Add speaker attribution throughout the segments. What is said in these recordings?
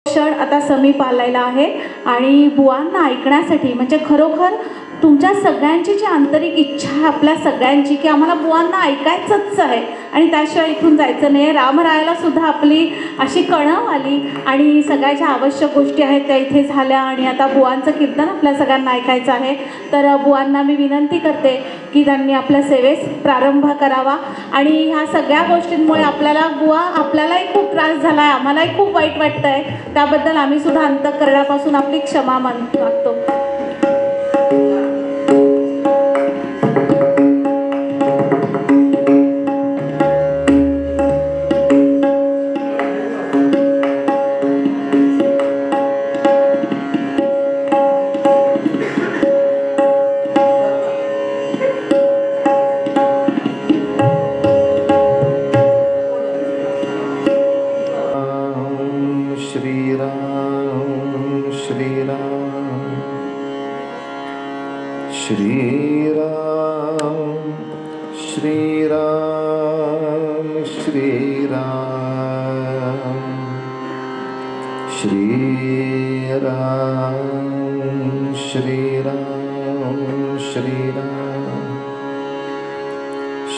Speaker 1: क्षण आता समीप आलेला आहे आणि बुवांना ऐकण्यासाठी म्हणजे खरोखर तुमच्या सगळ्यांची जी आंतरिक इच्छा आहे आपल्या सगळ्यांची की आम्हाला बुवांना ऐकायचंच आहे आणि त्याशिवाय इथून जायचं नाही. रामरायाला सुद्धा आपली अशी कळव आली आणि सगळ्या ज्या आवश्यक गोष्टी आहेत त्या इथे झाल्या आणि आता बुवांचं कीर्तन आपल्या सगळ्यांना ऐकायचं आहे. तर बुवांना मी विनंती करते की त्यांनी आपल्या सेवेस प्रारंभ करावा आणि ह्या सगळ्या गोष्टींमुळे आपल्यालाही खूप त्रास झाला आहे, आम्हालाही खूप वाईट वाटतं आहे. त्याबद्दल आम्ही सुद्धा अंतःकरणापासून आपली क्षमा मागतो.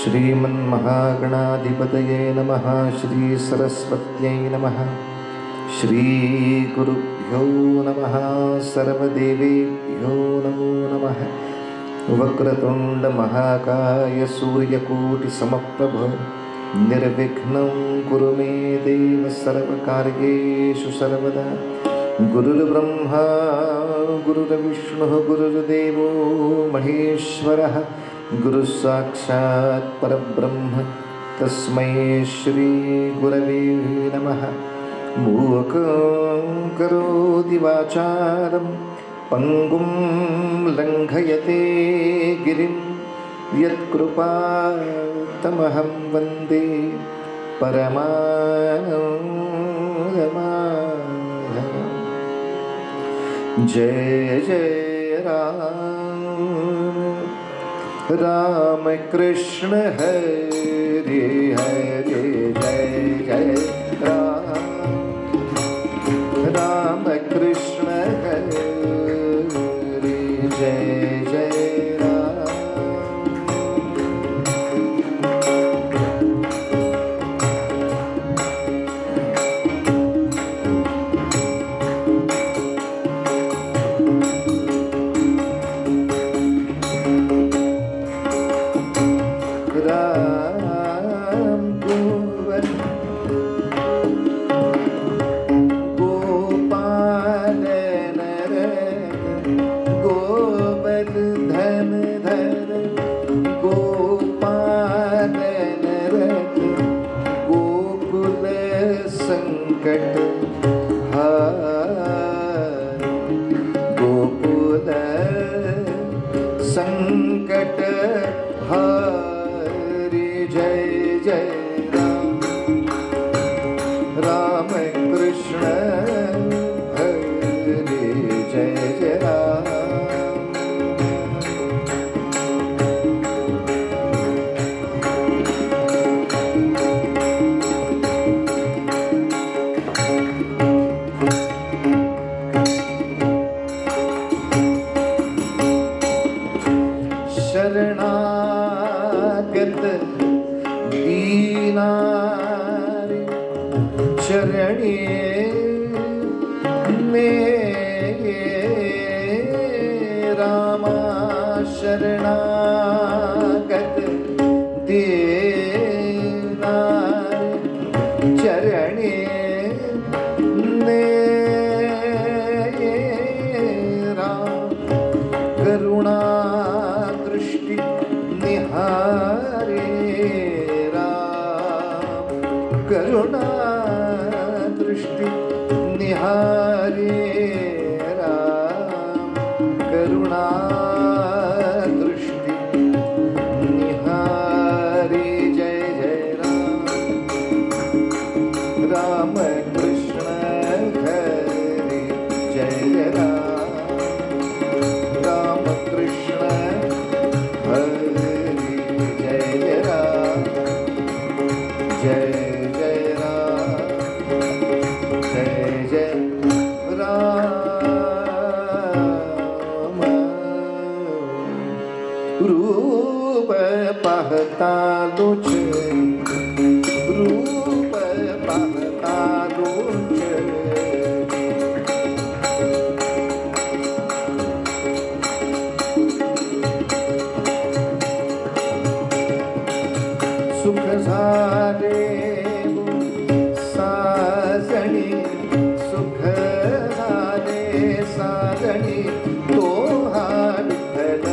Speaker 2: श्रीमन्महागणाधिपतये नमः. श्री सरस्वत्यै नमः. श्री गुरुभ्यो नमः. सर्वदेवेभ्यो नमो नमः. वक्रतुंड महाकाय सूर्यकोटिसमप्रभ निर्विघ्नं कुरु मे देव सर्वकार्येषु सर्वदा. गुरुर्ब्रह्मा गुरुर्विष्णुः गुरुर्देवो महेश्वरः गुरु साक्षात् परब्रह्म तस्मै श्री गुरवे नमः. मूकं करोति वाचालं पंगुं लंघयते गिरिं यत्कृपातमहं वन्दे परमानन्दमाधवम्. जय जय राम कृष्ण हरे हरे. जय जय राम कृष्ण हरे. जय जय जय जय राम जय जय तोच रूप पाहता तोच सुख झाले साजणी सुख झाले साजणी तो हा विठ्ठल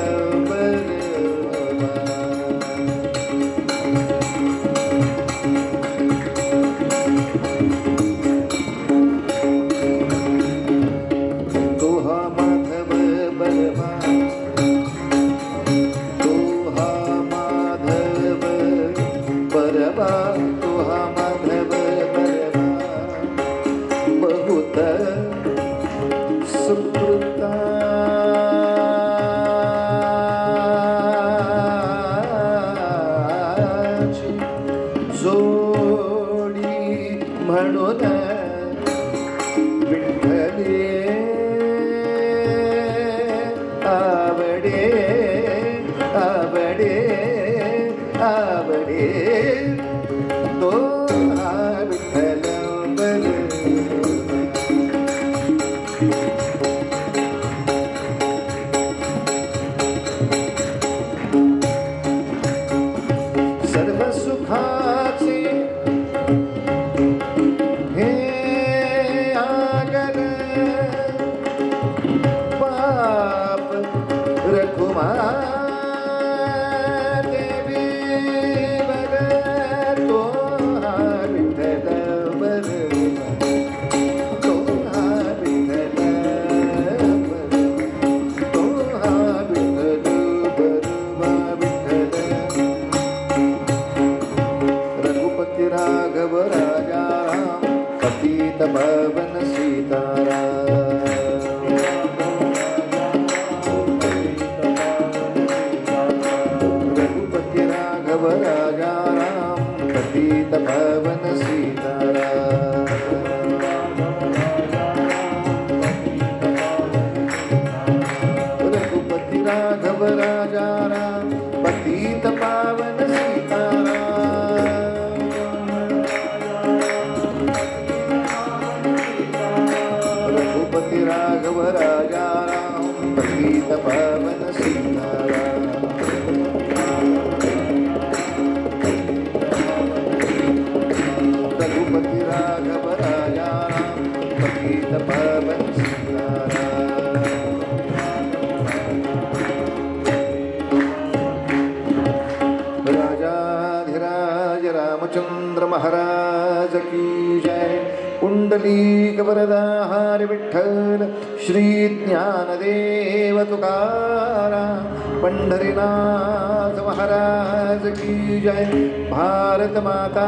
Speaker 2: महाराज की जय. पुंडलीक वरदा हरी विठ्ठल श्री ज्ञानदेव तुकाराम पंढरीनाथ महाराज की जय. भारत माता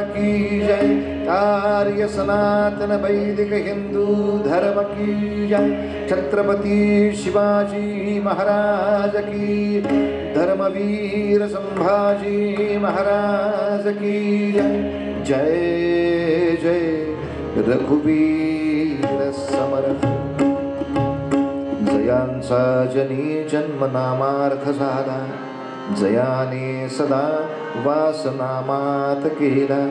Speaker 2: की जय. आर्य सनातन वैदिक हिंदू धर्म की जय. छत्रपती शिवाजी महाराज की. धर्मवीर संभाजी महाराज की जय. जय जय रघुवीर समर्थ. जयांचा जनी जन्म नामार्थ झाला. जयाने सदा वासनामात केला.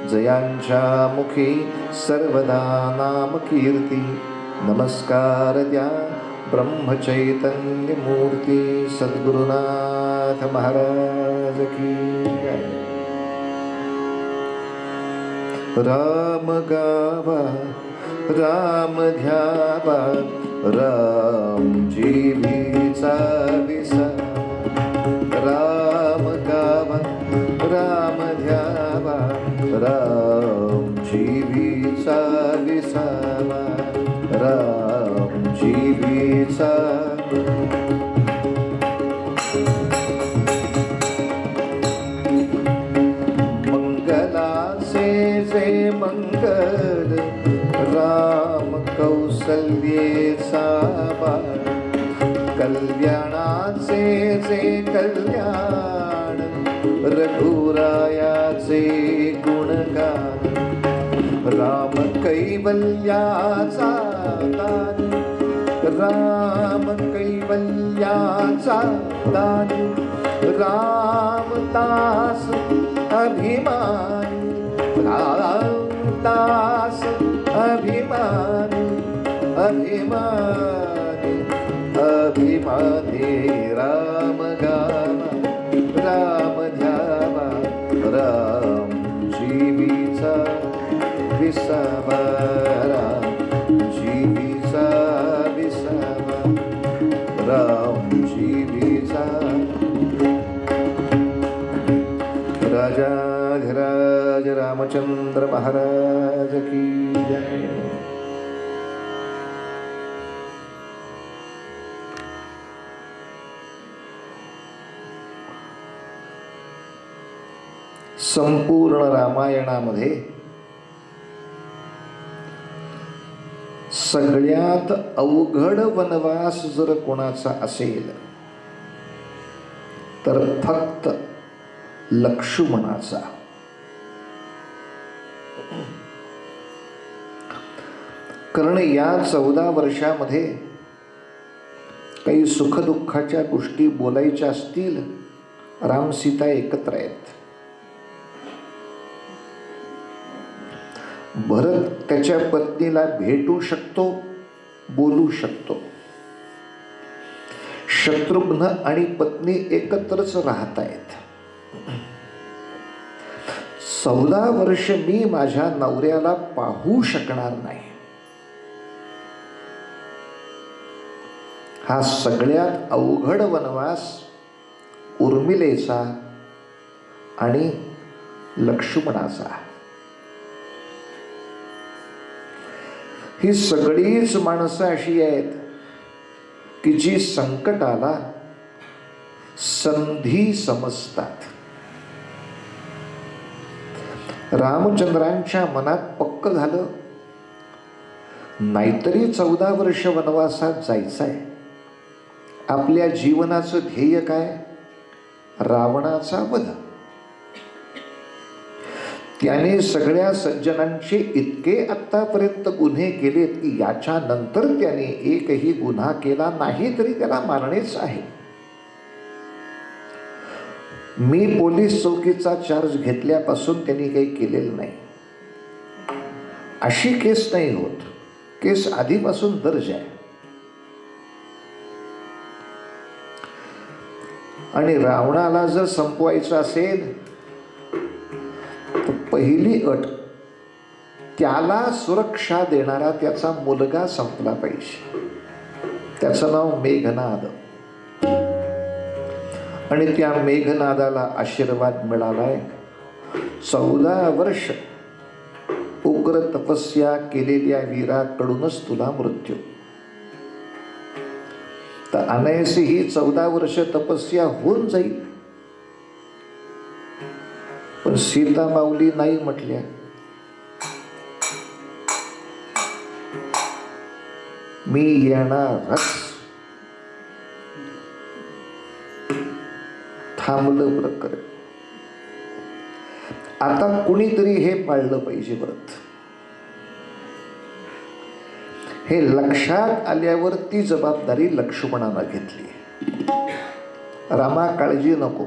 Speaker 2: जयांच्या मुखी सर्वदा नाम कीर्ती. नमस्कार द्या ब्रह्मचैतन्य मूर्ती सद्गुरुनाथ महाराज की जय. राम गावा राम ध्यावा राम जीवीचा विसावा. राम गावा राम ध्यावा राम जीवीचा विसावा. राम जीवीचा मंगलाचे जे मंगल राम कौसल्येचा बाळ. कल्याणाचे जे कल्याण रघुरायाचे गुणगान. राम कैवल्याचा दान. राम कैवल्याचा दान. रामदास अभिमानी, रामदास अभिमानी, अभिमानी अभिमानी, राम गावा राम ध्यावा, राम जीवीचा विसावा, राम जीवीचा विसावा, राम जीवीचा. राजाधिराज रामचंद्र महाराज की जय. संपूर्ण रामायणामध्ये सगळ्यात अवघड वनवास जर कोणाचा असेल तर फक्त लक्ष्मणाचा. कारण या 14 वर्षामध्ये काही सुखदुःखाच्या गोष्टी बोलायच्या असतील, राम सीता एकत्र आहेत. भरत त्याच्या पत्नीला भेटू शकतो, बोलू शकतो. शत्रुघ्न आणि पत्नी एकत्रच राहत आहेत. 14 वर्ष मी माझ्या नवऱ्याला पाहू शकणार नाही. हा सगळ्यात अवघड वनवास उर्मिलेचा आणि लक्ष्मणाचा. ही सगळीच माणसं अशी आहेत की जी संकटाला संधी समजतात. रामचंद्रांच्या मनात पक्क झालं, नाहीतरी 14 वर्ष वनवासात जायचंय. आपल्या जीवनाचं ध्येय काय? रावणाचा वध. त्याने सगळ्या सज्जनांचे इतके आत्तापर्यंत गुन्हे केलेत की याच्या नंतर त्याने एकही गुन्हा केला नाही तरी त्याला मारणेच आहे. मी पोलीस चौकीचा चार्ज घेतल्यापासून त्यांनी काही केलेलं नाही. अशी केस नाही होत. केस आधीपासून दर्ज आहे. आणि रावणाला जर संपवायचं असेल तर पहिली अट, त्याला सुरक्षा देणारा त्याचा मुलगा संपला पाहिजे. त्याचं नाव मेघनाद. आणि त्या मेघनादाला आशीर्वाद मिळालाय. 14 वर्ष उग्र तपस्या केलेल्या वीराकडूनच तुला मृत्यू. तर अनायासे ही 14 वर्ष तपस्या होऊन जाईल. पण सीता माऊली नाही म्हटल्या. मी येणारच. थांबलं प्रकरण. आता कुणीतरी हे पाळलं पाहिजे. व्रत हे लक्षात आल्यावर ती जबाबदारी लक्ष्मणानं घेतली. रामा, काळजी नको.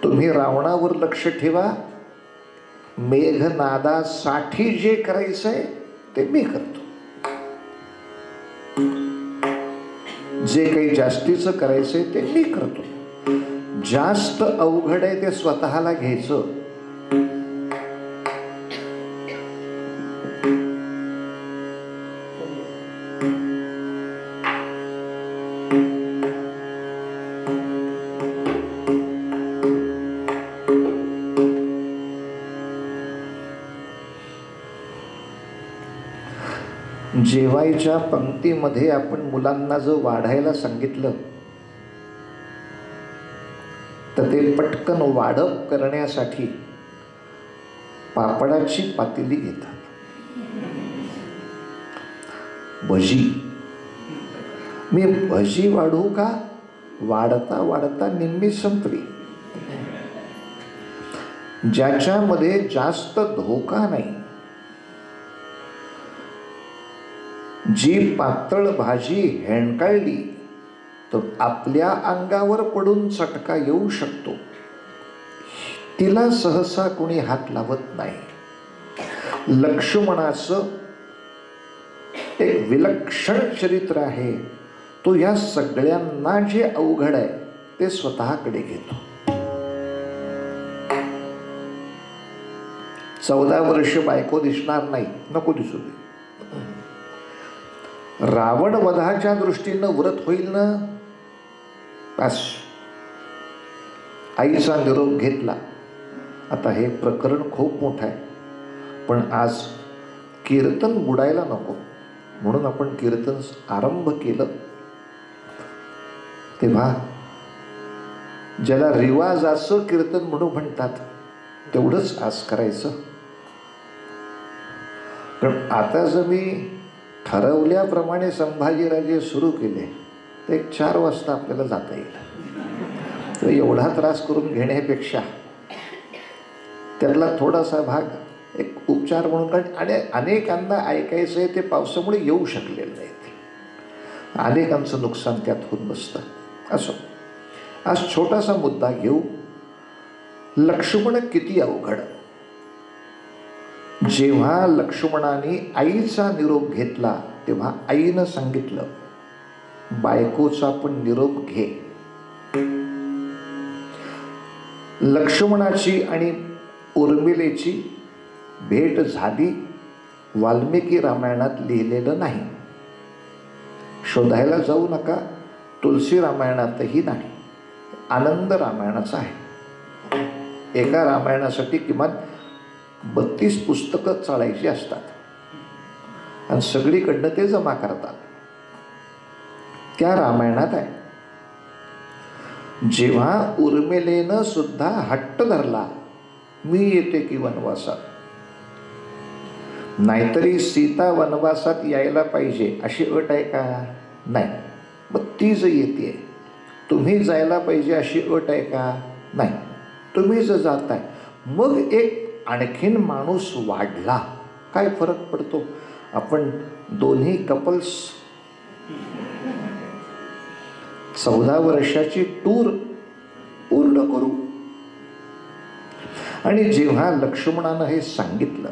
Speaker 2: तुम्ही रावणावर लक्ष ठेवा. मेघनादासाठी जे करायचंय ते मी करतो. जे काही जास्तीचं करायचंय ते मी करतो. जास्त अवघड आहे ते स्वतःला घ्यायचं. जेवायच्या पंक्तीमध्ये आपण मुलांना जर वाढायला सांगितलं तर ते पटकन वाढप करण्यासाठी पापडाची पातेली घेतात. भजी, मी भजी वाढू का? वाढता वाढता निम्मी संपली. ज्याच्यामध्ये जास्त धोका नाही, जी पातळ भाजी हेंडकाळली तर आपल्या अंगावर पडून चटका येऊ शकतो, तिला सहसा कोणी हात लावत नाही. लक्ष्मणाचं एक विलक्षण चरित्र आहे. तो या सगळ्यांना जे अवघड आहे ते स्वतःकडे घेतो. 14 वर्ष बायको दिसणार नाही, नको दिसू दे. रावण वधाच्या दृष्टीनं व्रत होईल ना, बस. आईचा निरोप घेतला. आता हे प्रकरण खूप मोठं आहे, पण आज कीर्तन बुडायला नको म्हणून आपण कीर्तन आरंभ केलं. तेव्हा ज्याला रिवाजाचं कीर्तन म्हणून म्हणतात तेवढंच आज करायचं. कारण आता जर मी ठरवल्याप्रमाणे संभाजीराजे सुरू केले तर 4 वाजता आपल्याला जाता येईल. तर एवढा त्रास करून घेण्यापेक्षा त्यातला थोडासा भाग एक उपचार म्हणून, कारण अनेकांना ऐकायचं आहे ते पावसामुळे येऊ शकलेलं नाहीत, अनेकांचं नुकसान त्यात होऊन बसतं. असो, आज छोटासा मुद्दा घेऊ. लक्ष्मण किती अवघड. जेव्हा लक्ष्मणाने आईचा निरोप घेतला तेव्हा आईनं सांगितलं, बायकोचा पण निरोप घे. लक्ष्मणाची आणि उर्मिलेची भेट झाली, वाल्मिकी रामायणात लिहिलेलं नाही. शोधायला जाऊ नका, तुलसी रामायणातही नाही, आनंद रामायणाचा आहे. एका रामायणासाठी किमान 32 पुस्तकं चाळायची असतात आणि सगळीकडनं ते जमा करतात. त्या रामायणात आहे. जेव्हा उर्मिलेनं सुद्धा हट्ट धरला, मी येते की वनवासात, नाहीतरी सीता वनवासात यायला पाहिजे अशी अट आहे का? नाही. मग ती जर येते, तुम्ही जायला पाहिजे अशी अट आहे का? नाही. तुम्ही जर जाताय, मग एक आणखीन माणूस वाढला, काय फरक पडतो? आपण दोन्ही कपल्स 14 वर्षाची टूर पूर्ण करू. आणि जेव्हा लक्ष्मणानं हे सांगितलं,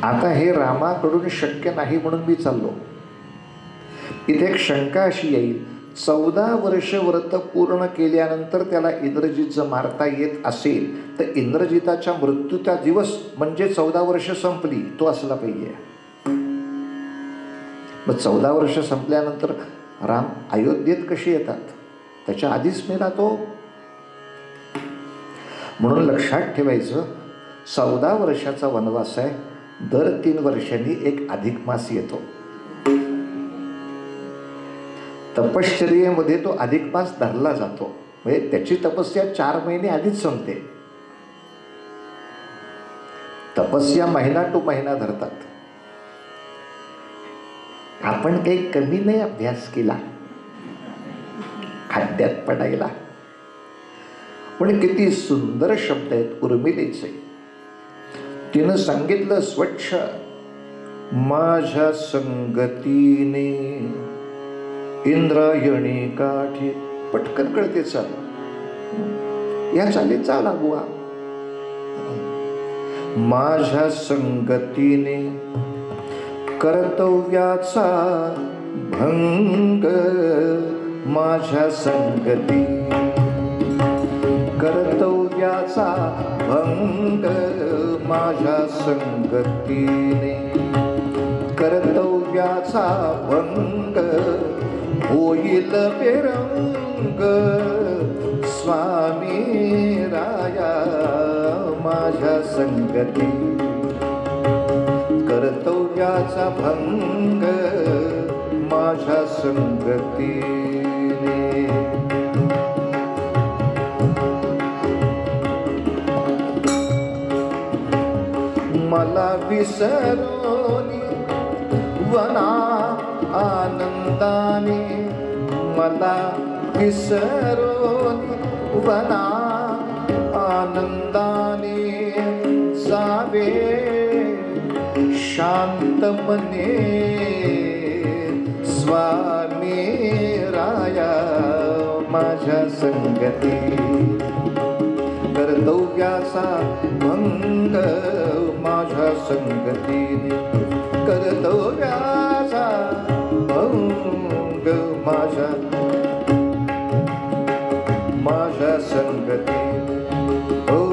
Speaker 2: आता हे रामाकडून शक्य नाही म्हणून मी चाललो. इथे एक शंका अशी येईल, 14 वर्ष व्रत पूर्ण केल्यानंतर त्याला इंद्रजित जर मारता येत असेल तर इंद्रजिताच्या मृत्यूचा दिवस म्हणजे 14 वर्ष संपली, तो असला पाहिजे. मग 14 वर्ष संपल्यानंतर राम अयोध्येत कसे येतात? त्याच्या आधीच मेला तो. म्हणून लक्षात ठेवायचं, 14 वर्षाचा वनवास आहे. दर 3 वर्षांनी एक अधिक मास येतो. तपश्चर्येमध्ये तो अधिक मास धरला जातो, म्हणजे त्याची तपस्या 4 महिने आधीच संपते. तपस्या महिना टू महिना धरतात. आपण काही कमी नाही अभ्यास केला खड्ड्यात पडायला. पण किती सुंदर शब्द आहेत उर्मिलेचे. तिनं सांगितलं, स्वच्छ माझ्या संगतीने इंद्रायणी काठी. पटकन कळते चाल, या चालीत चाला बुवा. माझ्या संगतीने कर्तव्याचा भंग, माझ्या संगती कर्तव्याचा भंग, माझ्या संगतीने कर्तव्याचा भंग होईल बेरंग. स्वामी राया माझ्या संगती कर्तव्याचा भंग, माझ्या संगतीने. मला विसरोनी वना आनंदाने, मला विसरोनी वना आनंदाने जावे शांत मने स्वामी राया माझ्या संगती, कर्तव्याचा भंग माझ्या संगतीने, कर्तव्याचा भंग माझ्या संगतीने, हो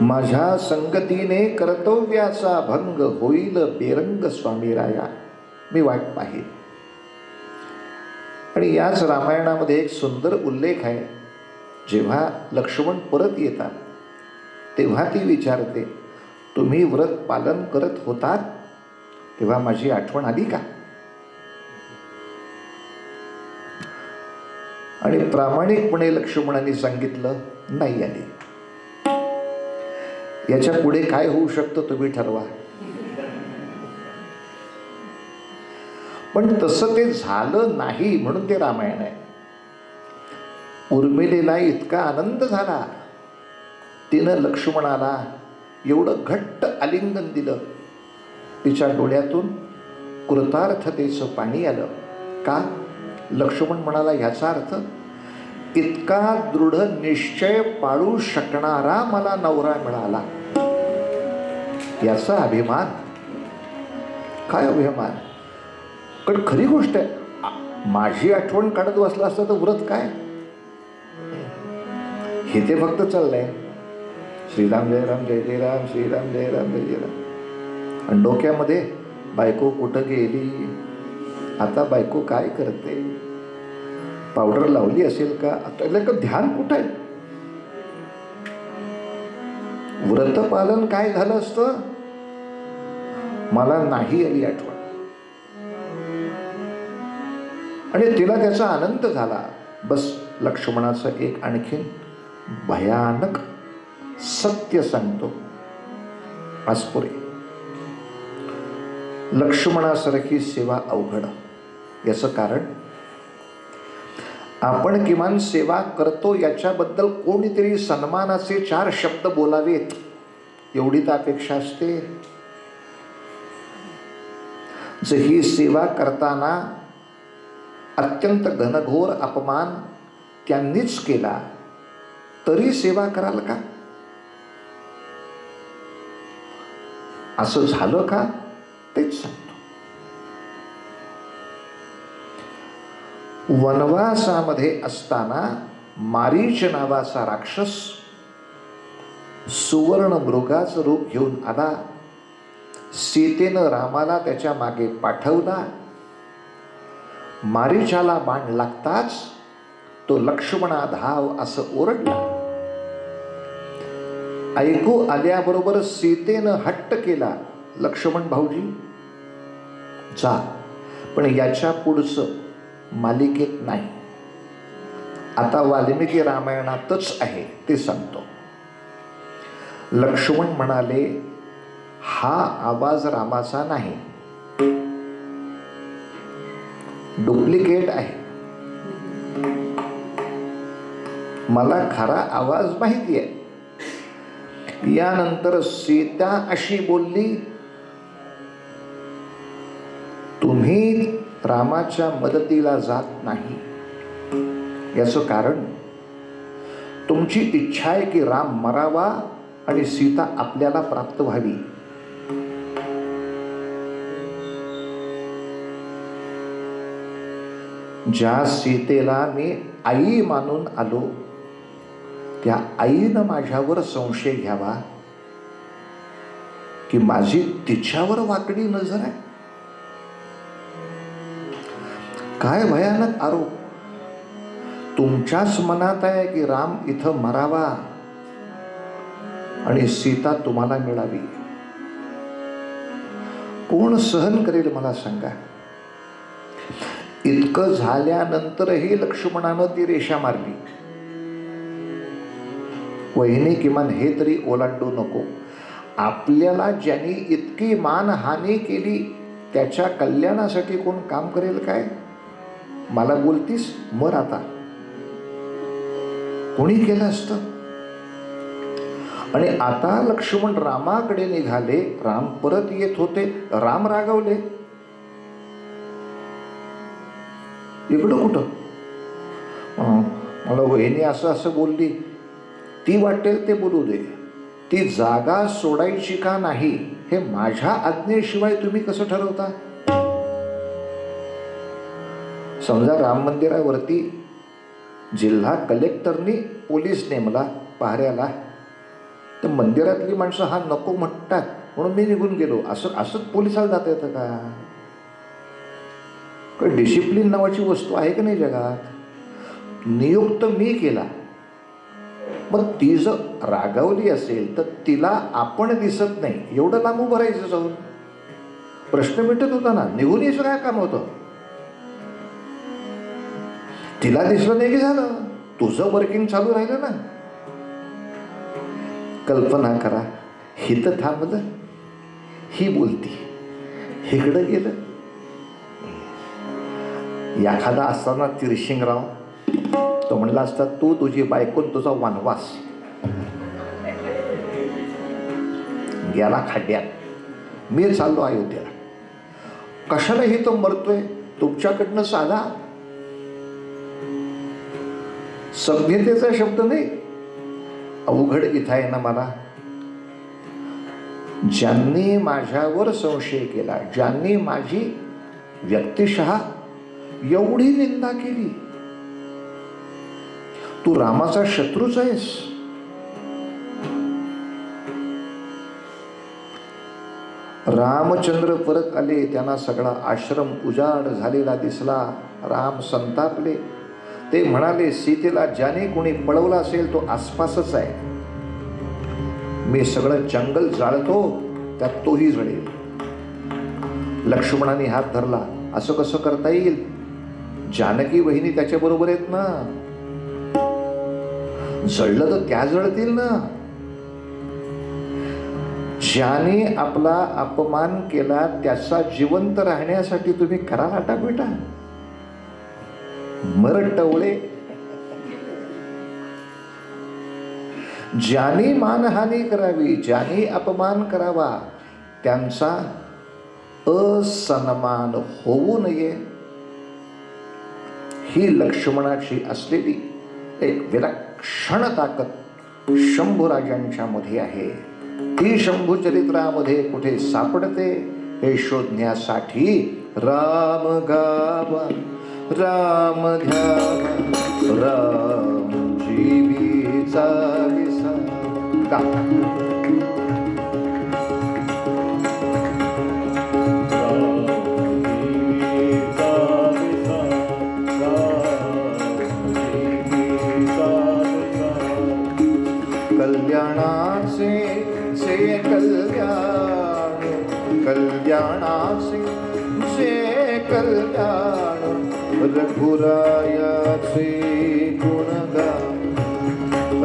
Speaker 2: माझ्या संगतीने कर्तव्याचा भंग होईल बेरंग स्वामी राया, मी वाट पाहिल. आणि याच रामायणामध्ये एक सुंदर उल्लेख आहे. जेव्हा लक्ष्मण परत येतात तेव्हा ती विचारते, तुम्ही व्रत पालन करत होतात तेव्हा माझी आठवण आली का? आणि प्रामाणिकपणे लक्ष्मणाने सांगितलं, नाही आली. याच्या पुढे काय होऊ शकतं तुम्ही ठरवा. पण तसं ते झालं नाही म्हणून ते रामायण आहे. उर्मिलेला इतका आनंद झाला, तिनं लक्ष्मणाला एवढं घट्ट आलिंगन दिलं, तिच्या डोळ्यातून कृतार्थतेचं पाणी आलं. का? लक्ष्मण म्हणाला, ह्याचा अर्थ इतका दृढ निश्चय पाळू शकणारा मला नवरा मिळाला, याचा अभिमान. काय अभिमान? कारण खरी गोष्ट आहे, माझी आठवण काढत बसला असता तर व्रत काय? हे ते फक्त चाललंय, श्रीराम जय राम जय जय राम, श्रीराम जय राम जय जय राम. आणि डोक्यामध्ये बायको कुठं गेली, आता बायको काय करते, पावडर लावली असेल का, आता ध्यान कुठं आहे? व्रत पालन काय झालं असतं? मला नाही आली आठवण. आणि तिला त्याचा आनंद झाला. बस लक्ष्मणाचं एक आणखीन भयानक सत्य सांगतो आज पुरे. लक्ष्मणासारखी सेवा अवघड. याचं कारण आपण किमान सेवा करतो याच्याबद्दल कोणीतरी सन्मानाचे 4 शब्द बोलावेत एवढी तर अपेक्षा असते. जर ही सेवा करताना अत्यंत घनघोर अपमान त्यांनीच केला तरी सेवा कराल का? असं झालं का? तेच सांगतो. वनवासामध्ये असताना मारीच नावाचा राक्षस सुवर्ण मृगाचं रूप घेऊन आला. सीतेनं रामाला त्याच्या मागे पाठवला. मारीचाला बाण लागताच तो लक्ष्मणा धाव असं ओरडला. ऐकू आल्याबरोबर सीतेनं हट्ट केला, लक्ष्मण भाऊजी जा, पण याच्या पुढचं मालिकेत नाही. आता वाल्मिकी रामायणातच आहे ते सांगतो. लक्ष्मण म्हणाले, हा आवाज रामाचा नाही, डुप्लिकेट आहे. मला खरा आवाज माहिती आहे. यानंतर सीता अशी बोलली, तुम्ही रामाच्या मदतीला जात नाही. याचं कारण तुमची इच्छा आहे की राम मरावा आणि सीता आपल्याला प्राप्त व्हावी. ज्या सीतेला मी आई मानून आलो त्या आईनं माझ्यावर संशय घ्यावा की माझी तिच्यावर वाकडी नजर आहे. काय भयानक आरोप. तुमच्याच मनात आहे की राम इथं मरावा आणि सीता तुम्हाला मिळावी. कोण सहन करेल मला सांगा. इतकं झाल्यानंतरही लक्ष्मणानं ती रेषा मारली. वहिनी किमान हे तरी ओलांडू नको. आपल्याला ज्यांनी इतकी मानहानी केली त्याच्या कल्याणासाठी कोण काम करेल काय? मला बोलतीस मर आता. कोणी केलं असतं? आणि आता लक्ष्मण रामाकडे निघाले, राम परत येत होते, राम रागावले. इकडं कुठं मला वहिनी असं असं बोलली, ती वाटेल ते बोलू दे, ती जागा सोडायची का नाही हे माझ्या आज्ञेशिवाय तुम्ही कसं ठरवता? समजा राम मंदिरावरती जिल्हा कलेक्टरनी पोलीस नेमला पहाऱ्याला, तर मंदिरातली माणसं हा नको म्हणतात म्हणून मी निघून गेलो, असंच पोलिसाला जाता येतं का? काही डिसिप्लिन नावाची वस्तू आहे का नाही जगात? नियुक्त मी केला, मग ती जर रागावली असेल तर तिला आपण दिसत नाही एवढं लांब उभं राहायचं जाऊन, प्रश्न मिटत होता ना, निघून यायचं काय काम होतं? तिला दिसलं नाही की झालं, तुझं वर्किंग चालू राहिलं ना. कल्पना करा, हिथं थांबलं, ही बोलती, इकडं गेलं. एखादा असताना तिरशिंगराव तो म्हणला असता, तू तुझी बायको तुझा वनवास गेला खड्ड्यात, मी चाललो अयोध्येला. कशाला हे तो मरतोय? तुमच्याकडनं साधा सभ्यतेचा शब्द नाही, अवघड इथं आहे ना मला. ज्यांनी माझ्यावर संशय केला, ज्यांनी माझी व्यक्तिशः एवढी निंदा केली, तू रामाचा शत्रूच आहेस. रामचंद्र परत आले, त्यांना सगळा आश्रम उजाड झालेला दिसला. राम संतापले. ते म्हणाले, सीतेला ज्याने कोणी पळवला असेल तो आसपासच आहे, मी सगळं जंगल जाळतो, त्यात तोही जळेल. लक्ष्मणाने हात धरला, असं कसं करता येईल? जानकी बहिणी त्याच्या बरोबर आहेत ना, जळलं तर त्या जळतील ना. ज्याने आपला अपमान केला त्याचा जिवंत राहण्यासाठी तुम्ही करा लाटा बेटा, मरटवळे. ज्याने मानहानी करावी, ज्याने अपमान करावा, त्यांचा असन्मान होऊ नये, ही लक्ष्मणाची असलेली एक विलक्षण ताकद शंभूराजांच्या मध्ये आहे. ती शंभू चरित्रामध्ये कुठे सापडते हे शोधण्यासाठी राम गावा, राम ध्यावा, राम जीवीचा विसावा. कल्याणाचे से कल्याण, कल्याणाचे से कल्याण, रघुरायाचे गुणगान,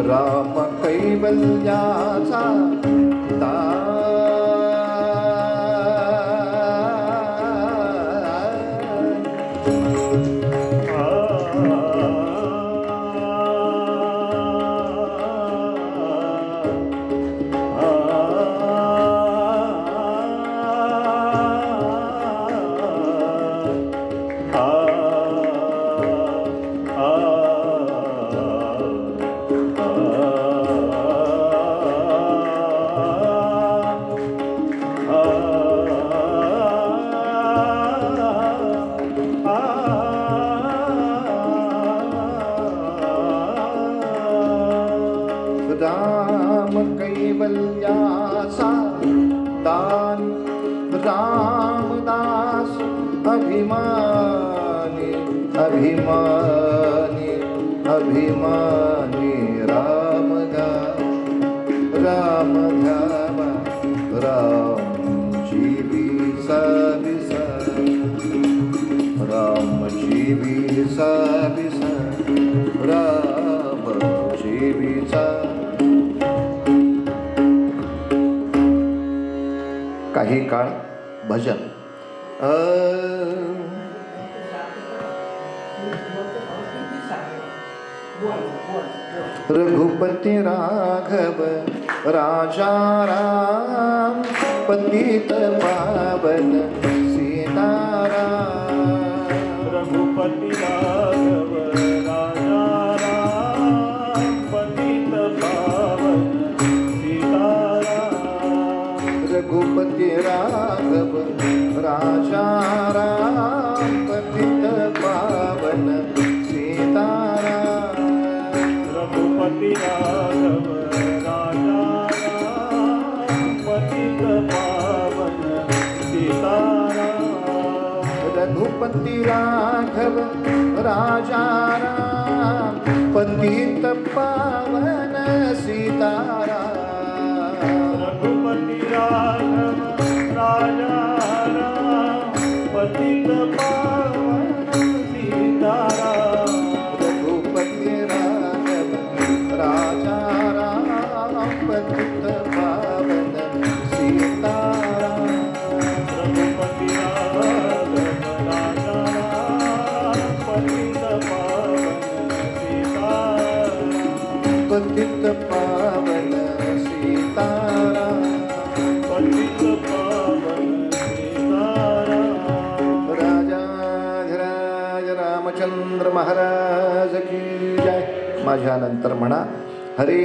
Speaker 2: राम कैवल्याचा दान. राम कैवल्याचा दान, रामदास अभिमानी, अभिमानी, अभिमानी. राम गावा, राम ध्यावा, राम जीवीचा विसावा, राम जीवीचा विसावा, राम जीवीचा. काही काळ भजन. रघुपति राघव राजा राम पतित पावन सीताराम
Speaker 3: रघुपति राघव राजा राम पतित पावन सीताराम
Speaker 2: रघुपति राघव राजा राम पतित पावन सीताराम
Speaker 3: रघुपति राघव राजा राम पतित पावन सीताराम
Speaker 2: रघुपति राघव राजा राम पतित पावन सीताराम
Speaker 3: रघुपति राघव राजा राम पतित पावन सीताराम
Speaker 2: रघुपति राघव राजा राम पतित पावन सीताराम
Speaker 3: रघुपति राघव राजा राम पतित पावन सीताराम
Speaker 2: पतित पावन सीताराम
Speaker 3: पतित पावन सीताराम
Speaker 2: राजाधिराज रामचंद्र महाराज की जय. माझ्यानंतर म्हणा हरे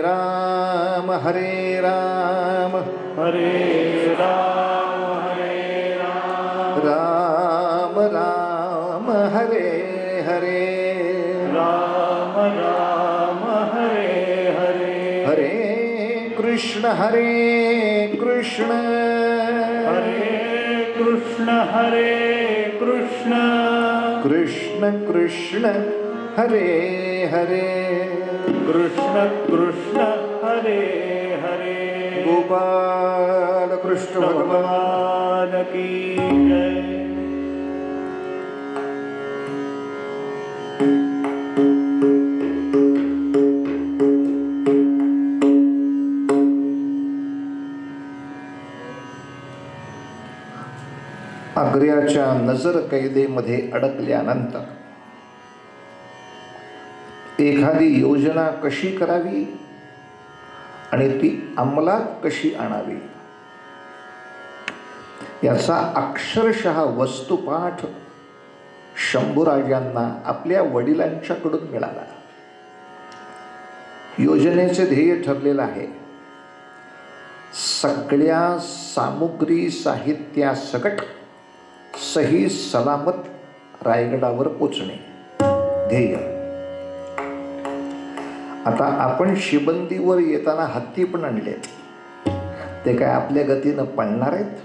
Speaker 2: राम हरे राम
Speaker 3: हरे राम
Speaker 2: राम राम हरे हरे
Speaker 3: राम राम हरे हरे
Speaker 2: हरे कृष्ण
Speaker 3: हरे कृष्ण
Speaker 2: कृष्ण कृष्ण हरे हरे
Speaker 3: कृष्ण कृष्ण हरे हरे
Speaker 2: गोपाल कृष्ण भगवान
Speaker 3: भगवान की जय.
Speaker 2: आग्र्याच्या नजर कैदेमध्ये अडकल्यानंतर एखादी योजना कशी करावी आणि ती अंमलात कशी आणावी याचा अक्षरशः वस्तुपाठ शंभूराजांना आपल्या वडिलांच्याकडून मिळाला. योजनेचे ध्येय ठरलेलं आहे, सगळ्या सामुग्री साहित्यासकट सही सलामत रायगडावर पोचणे ध्येय. आता आपण शिबंदीवर येताना हत्ती पण आणलेत, ते काय आपल्या गतीनं पळणार आहेत?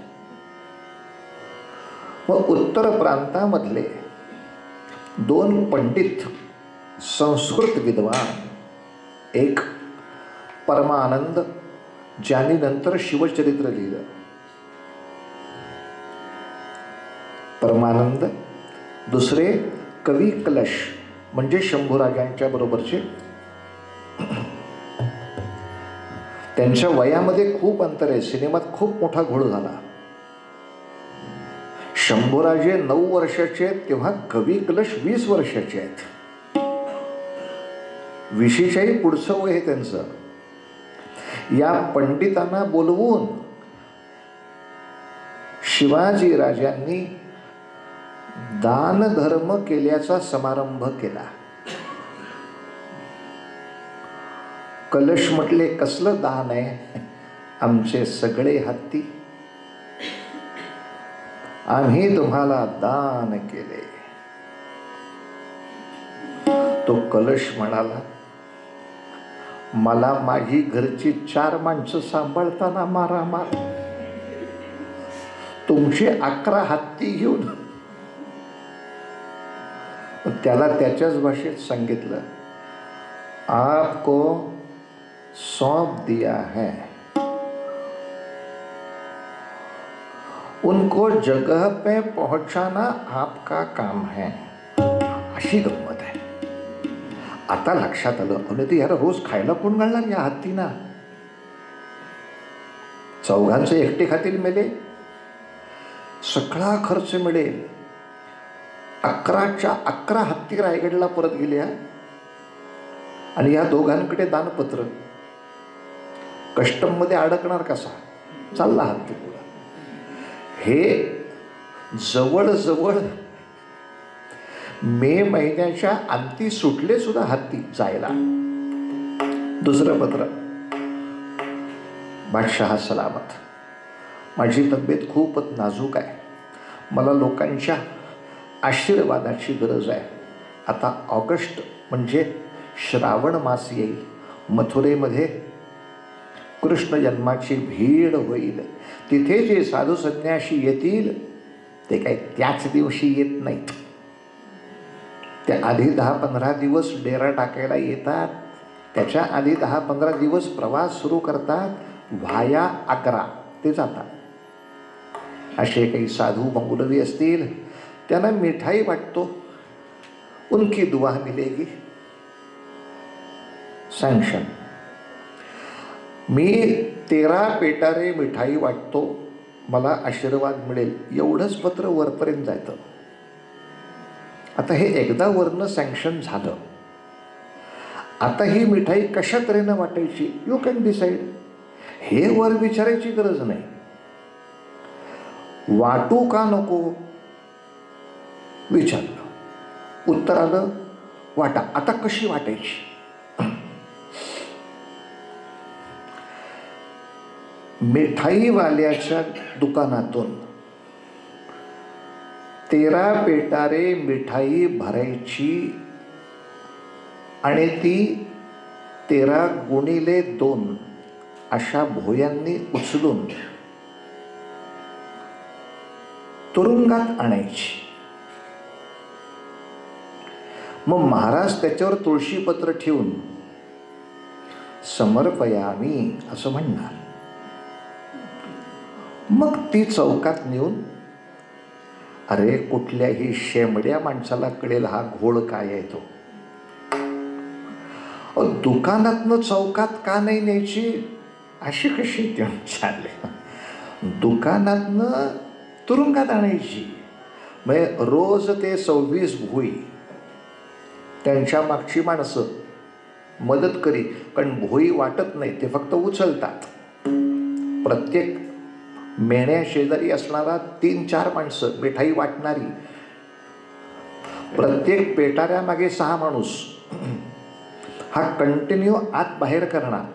Speaker 2: मग उत्तर प्रांतामधले 2 पंडित संस्कृत विद्वान, एक परमानंद ज्यांनी नंतर शिवचरित्र लिहिलं, परमानंद, दुसरे कवी कलश म्हणजे शंभूराजांच्या बरोबरचे. त्यांच्या वयामध्ये खूप अंतर आहे, सिनेमात खूप मोठा घोळ झाला. शंभूराजे 9 वर्षाचे आहेत तेव्हा कवी कलश 20 वर्षाचे आहेत. 20च्याही पुढचं वय आहे त्यांचं. या पंडितांना बोलवून शिवाजी राजांनी दान धर्म केल्याचा समारंभ केला. कलश म्हटले, कसलं दान आहे? आमचे सगळे हत्ती आम्ही तुम्हाला दान केले. तो कलश म्हणाला, मला माझी घरची 4 माणसं सांभाळताना मारामार, तुमचे 11 हत्ती घेऊन. त्याला त्याच्याच भाषेत सांगितलं, आपको सौंप दिया है, उनको जगह पे पहुंचाना आपका काम है. अशी गंमत आहे. आता लक्षात आलं, अरे यार रोज खायला कोण घालणार या हत्तींना? 4 एकटे खातील मेले, सगळा खर्च मिळेल. 11च्या 11 हत्ती रायगडला परत गेल्या आणि या दोघांकडे दानपत्र. कस्टममध्ये अडकणार कसा? चालला हत्ती पुढं. हे जवळजवळ मे महिन्याच्या अंती सुटले सुद्धा हत्ती जायला. दुसरं पत्र. बादशाह सलामत, माझी तब्येत खूपच नाजूक आहे. मला लोकांच्या आशीर्वादाची गरज आहे. आता ऑगस्ट म्हणजे श्रावण मास येईल. मथुरेमध्ये कृष्ण जन्माची भीड होईल. तिथे जे साधू संन्याशी येतील ते काही त्याच दिवशी येत नाहीत. त्या आधी 10-15 दिवस डेरा टाकायला येतात. त्याच्या आधी 10-15 दिवस प्रवास सुरू करतात. व्हाया आग्रा ते जातात. असे काही साधू मौलवी असतील, त्यांना मिठाई वाटतो. उनकी दुआ मिलेगी. सँक्शन. मी 13 पेटारे मिठाई वाटतो, मला आशीर्वाद मिळेल. एवढंच पत्र वरपर्यंत जायचं. आता हे एकदा वरनं सँक्शन झालं. आता ही मिठाई कशा तऱ्हेनं वाटायची यू कॅन डिसाईड. हे वर विचारायची गरज नाही. वाटू का नको विचारलं, उत्तर आलं वाटा. आता कशी वाटायची? मिठाईवाल्याच्या दुकानातून 13 पेटारे मिठाई भरायची आणि ती 13x2 अशा भोयांनी उचलून तुरुंगात आणायची. मग महाराज त्याच्यावर तुळशीपत्र ठेवून समर्पयामी असं म्हणणार. मग ती चौकात नेऊन, अरे कुठल्याही शेमड्या माणसाला कळेल हा घोळ काय आहे तो. दुकानातनं चौकात का नाही न्यायची अशी कशी चालले. दुकानातनं तुरुंगात आणायची. म्हणजे रोज ते 26 भोई त्यांच्या मागची माणसं मदत करी, पण भोई वाटत नाही, ते फक्त उचलतात. प्रत्येक मेण्या शेजारी असणारा 3-4 माणसं मिठाई वाटणारी, प्रत्येक पेटाऱ्यामागे 6 माणूस हा कंटिन्यू आत बाहेर करणार.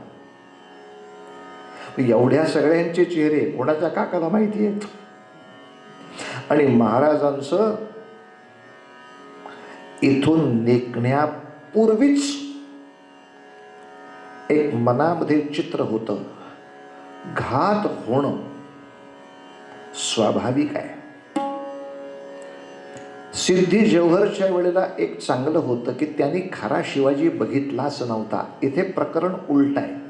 Speaker 2: एवढ्या सगळ्यांचे चेहरे कोणाच्या काकाला माहिती आहेत. आणि महाराजांचं इथून निघण्यापूर्वीच एक मनामध्ये चित्र होतं, घात होणं स्वाभाविक आहे. सिद्धी जौहरच्या वेळेला एक चांगलं होतं की त्यांनी खरा शिवाजी बघितलाच नव्हता. इथे प्रकरण उलट आहे.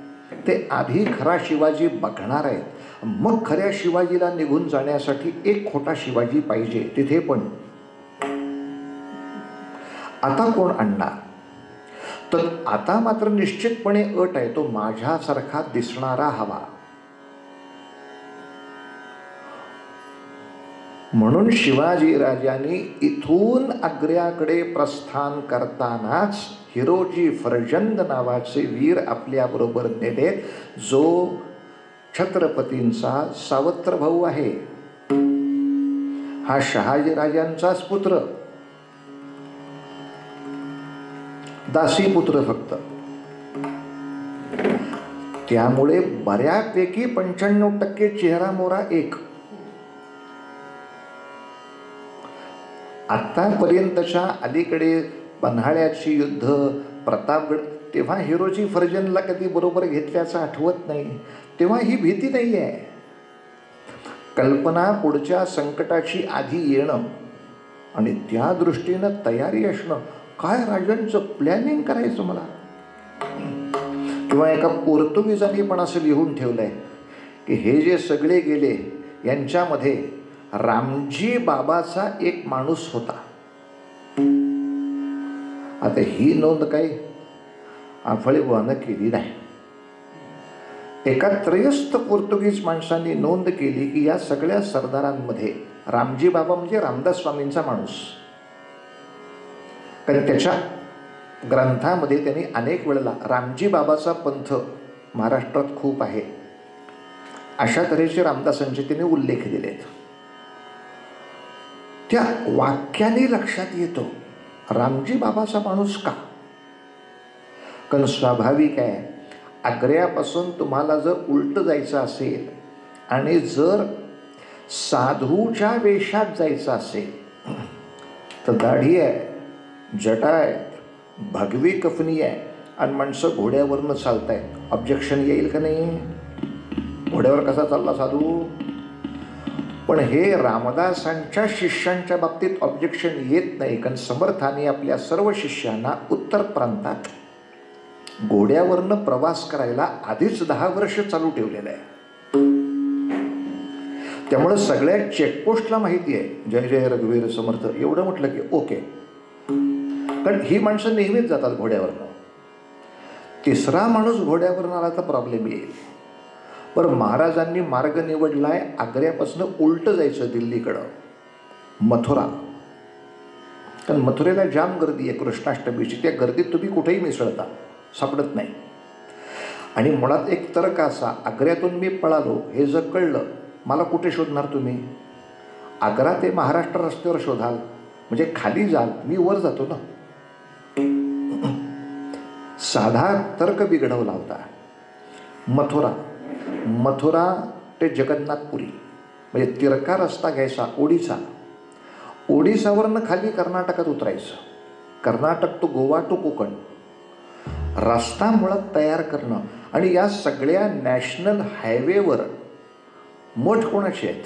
Speaker 2: ते आधी खरा शिवाजी बघणार आहेत, मग खऱ्या शिवाजीला निघून जाण्यासाठी एक खोटा शिवाजी पाहिजे. तिथे पण आता कोण आणणार? तर आता मात्र निश्चितपणे अट आहे, तो माझ्यासारखा दिसणारा हवा. म्हणून शिवाजी राजांनी इथून आग्र्याकडे प्रस्थान करतानाच हिरोजी फर्जंद नावाचे वीर आपल्याबरोबर नेलेत, जो छत्रपतींचा सावत्र भाऊ आहे. हा शहाजी राजांचाच पुत्र, दासी पुत्र फक्त. त्यामुळे बऱ्यापैकी 95% चेहरा मोरा एक. आतापर्यंतच्या अलीकडे पन्हाळ्याची युद्ध, प्रतापगड, तेव्हा हिरोजी फर्जंदला कधी बरोबर घेतल्याचं आठवत नाही. तेव्हा ही भीती नाही आहे. कल्पना पुढच्या संकटाची आधी येणं आणि त्या दृष्टीनं तयारी असणं. काय राजांचं प्लॅनिंग करायचं मला. किंवा एका पोर्तुगीजांनी पण असं लिहून ठेवलंय की हे जे सगळे गेले यांच्यामध्ये रामजी बाबाचा एक माणूस होता. आता ही नोंद काही आफळेबुवानं केली नाही. एका त्रयस्थ पोर्तुगीज माणसांनी नोंद केली की या सगळ्या सरदारांमध्ये रामजी बाबा म्हणजे रामदास स्वामींचा माणूस. कारण त्याच्या ग्रंथामध्ये त्यांनी अनेक वेळेला रामजी बाबाचा पंथ महाराष्ट्रात खूप आहे. अशा तऱ्हेचे रामदासांचे तिने उल्लेख दिलेत. त्या वाक्याने लक्षात येतो रामजी बाबाचा माणूस का. कारण स्वाभाविक आहे, आग्र्यापासून तुम्हाला जर उलट जायचं असेल आणि जर साधूच्या वेशात जायचं असेल तर दाढी आहे, जटा आहे, भगवी कफनी आहे आणि माणसं घोड्यावरनं चालतायत. ऑब्जेक्शन येईल का नाही? घोड्यावर कसा चालला साधू? पण हे रामदासांच्या शिष्यांच्या बाबतीत ऑब्जेक्शन येत नाही, कारण समर्थाने आपल्या सर्व शिष्यांना उत्तर प्रांतात घोड्यावरनं प्रवास करायला आधीच 10 वर्ष चालू ठेवलेलं आहे. त्यामुळे सगळ्या चेकपोस्टला माहिती आहे जय जय रघुवीर समर्थ एवढं म्हटलं की ओके. कारण ही माणसं नेहमीच जातात घोड्यावरनं. तिसरा माणूस घोड्यावरून आला तर प्रॉब्लेम येईल. बरं, महाराजांनी मार्ग निवडलाय आग्र्यापासून उलट जायचं दिल्लीकडं, मथुरा. कारण मथुरेला जाम गर्दी आहे कृष्णाष्टमीची. त्या गर्दीत तुम्ही कुठेही मिसळता, सापडत नाही. आणि मुळात एक तर्क असा, आग्र्यातून मी पळालो हे जर कळलं, मला कुठे शोधणार तुम्ही? आग्रा ते महाराष्ट्र रस्त्यावर शोधाल म्हणजे खाली जाल, मी वर जातो ना. साधा तर्क बिघडवला होता. मथुरा ते जगन्नाथपुरी म्हणजे तिरका रस्ता घ्यायचा. ओडिसावरनं खाली कर्नाटकात उतरायचं. कर्नाटक टू गोवा टू कोकण रस्ता मुळात तयार करणं. आणि या सगळ्या नॅशनल हायवेवर मठ कोणाचे आहेत?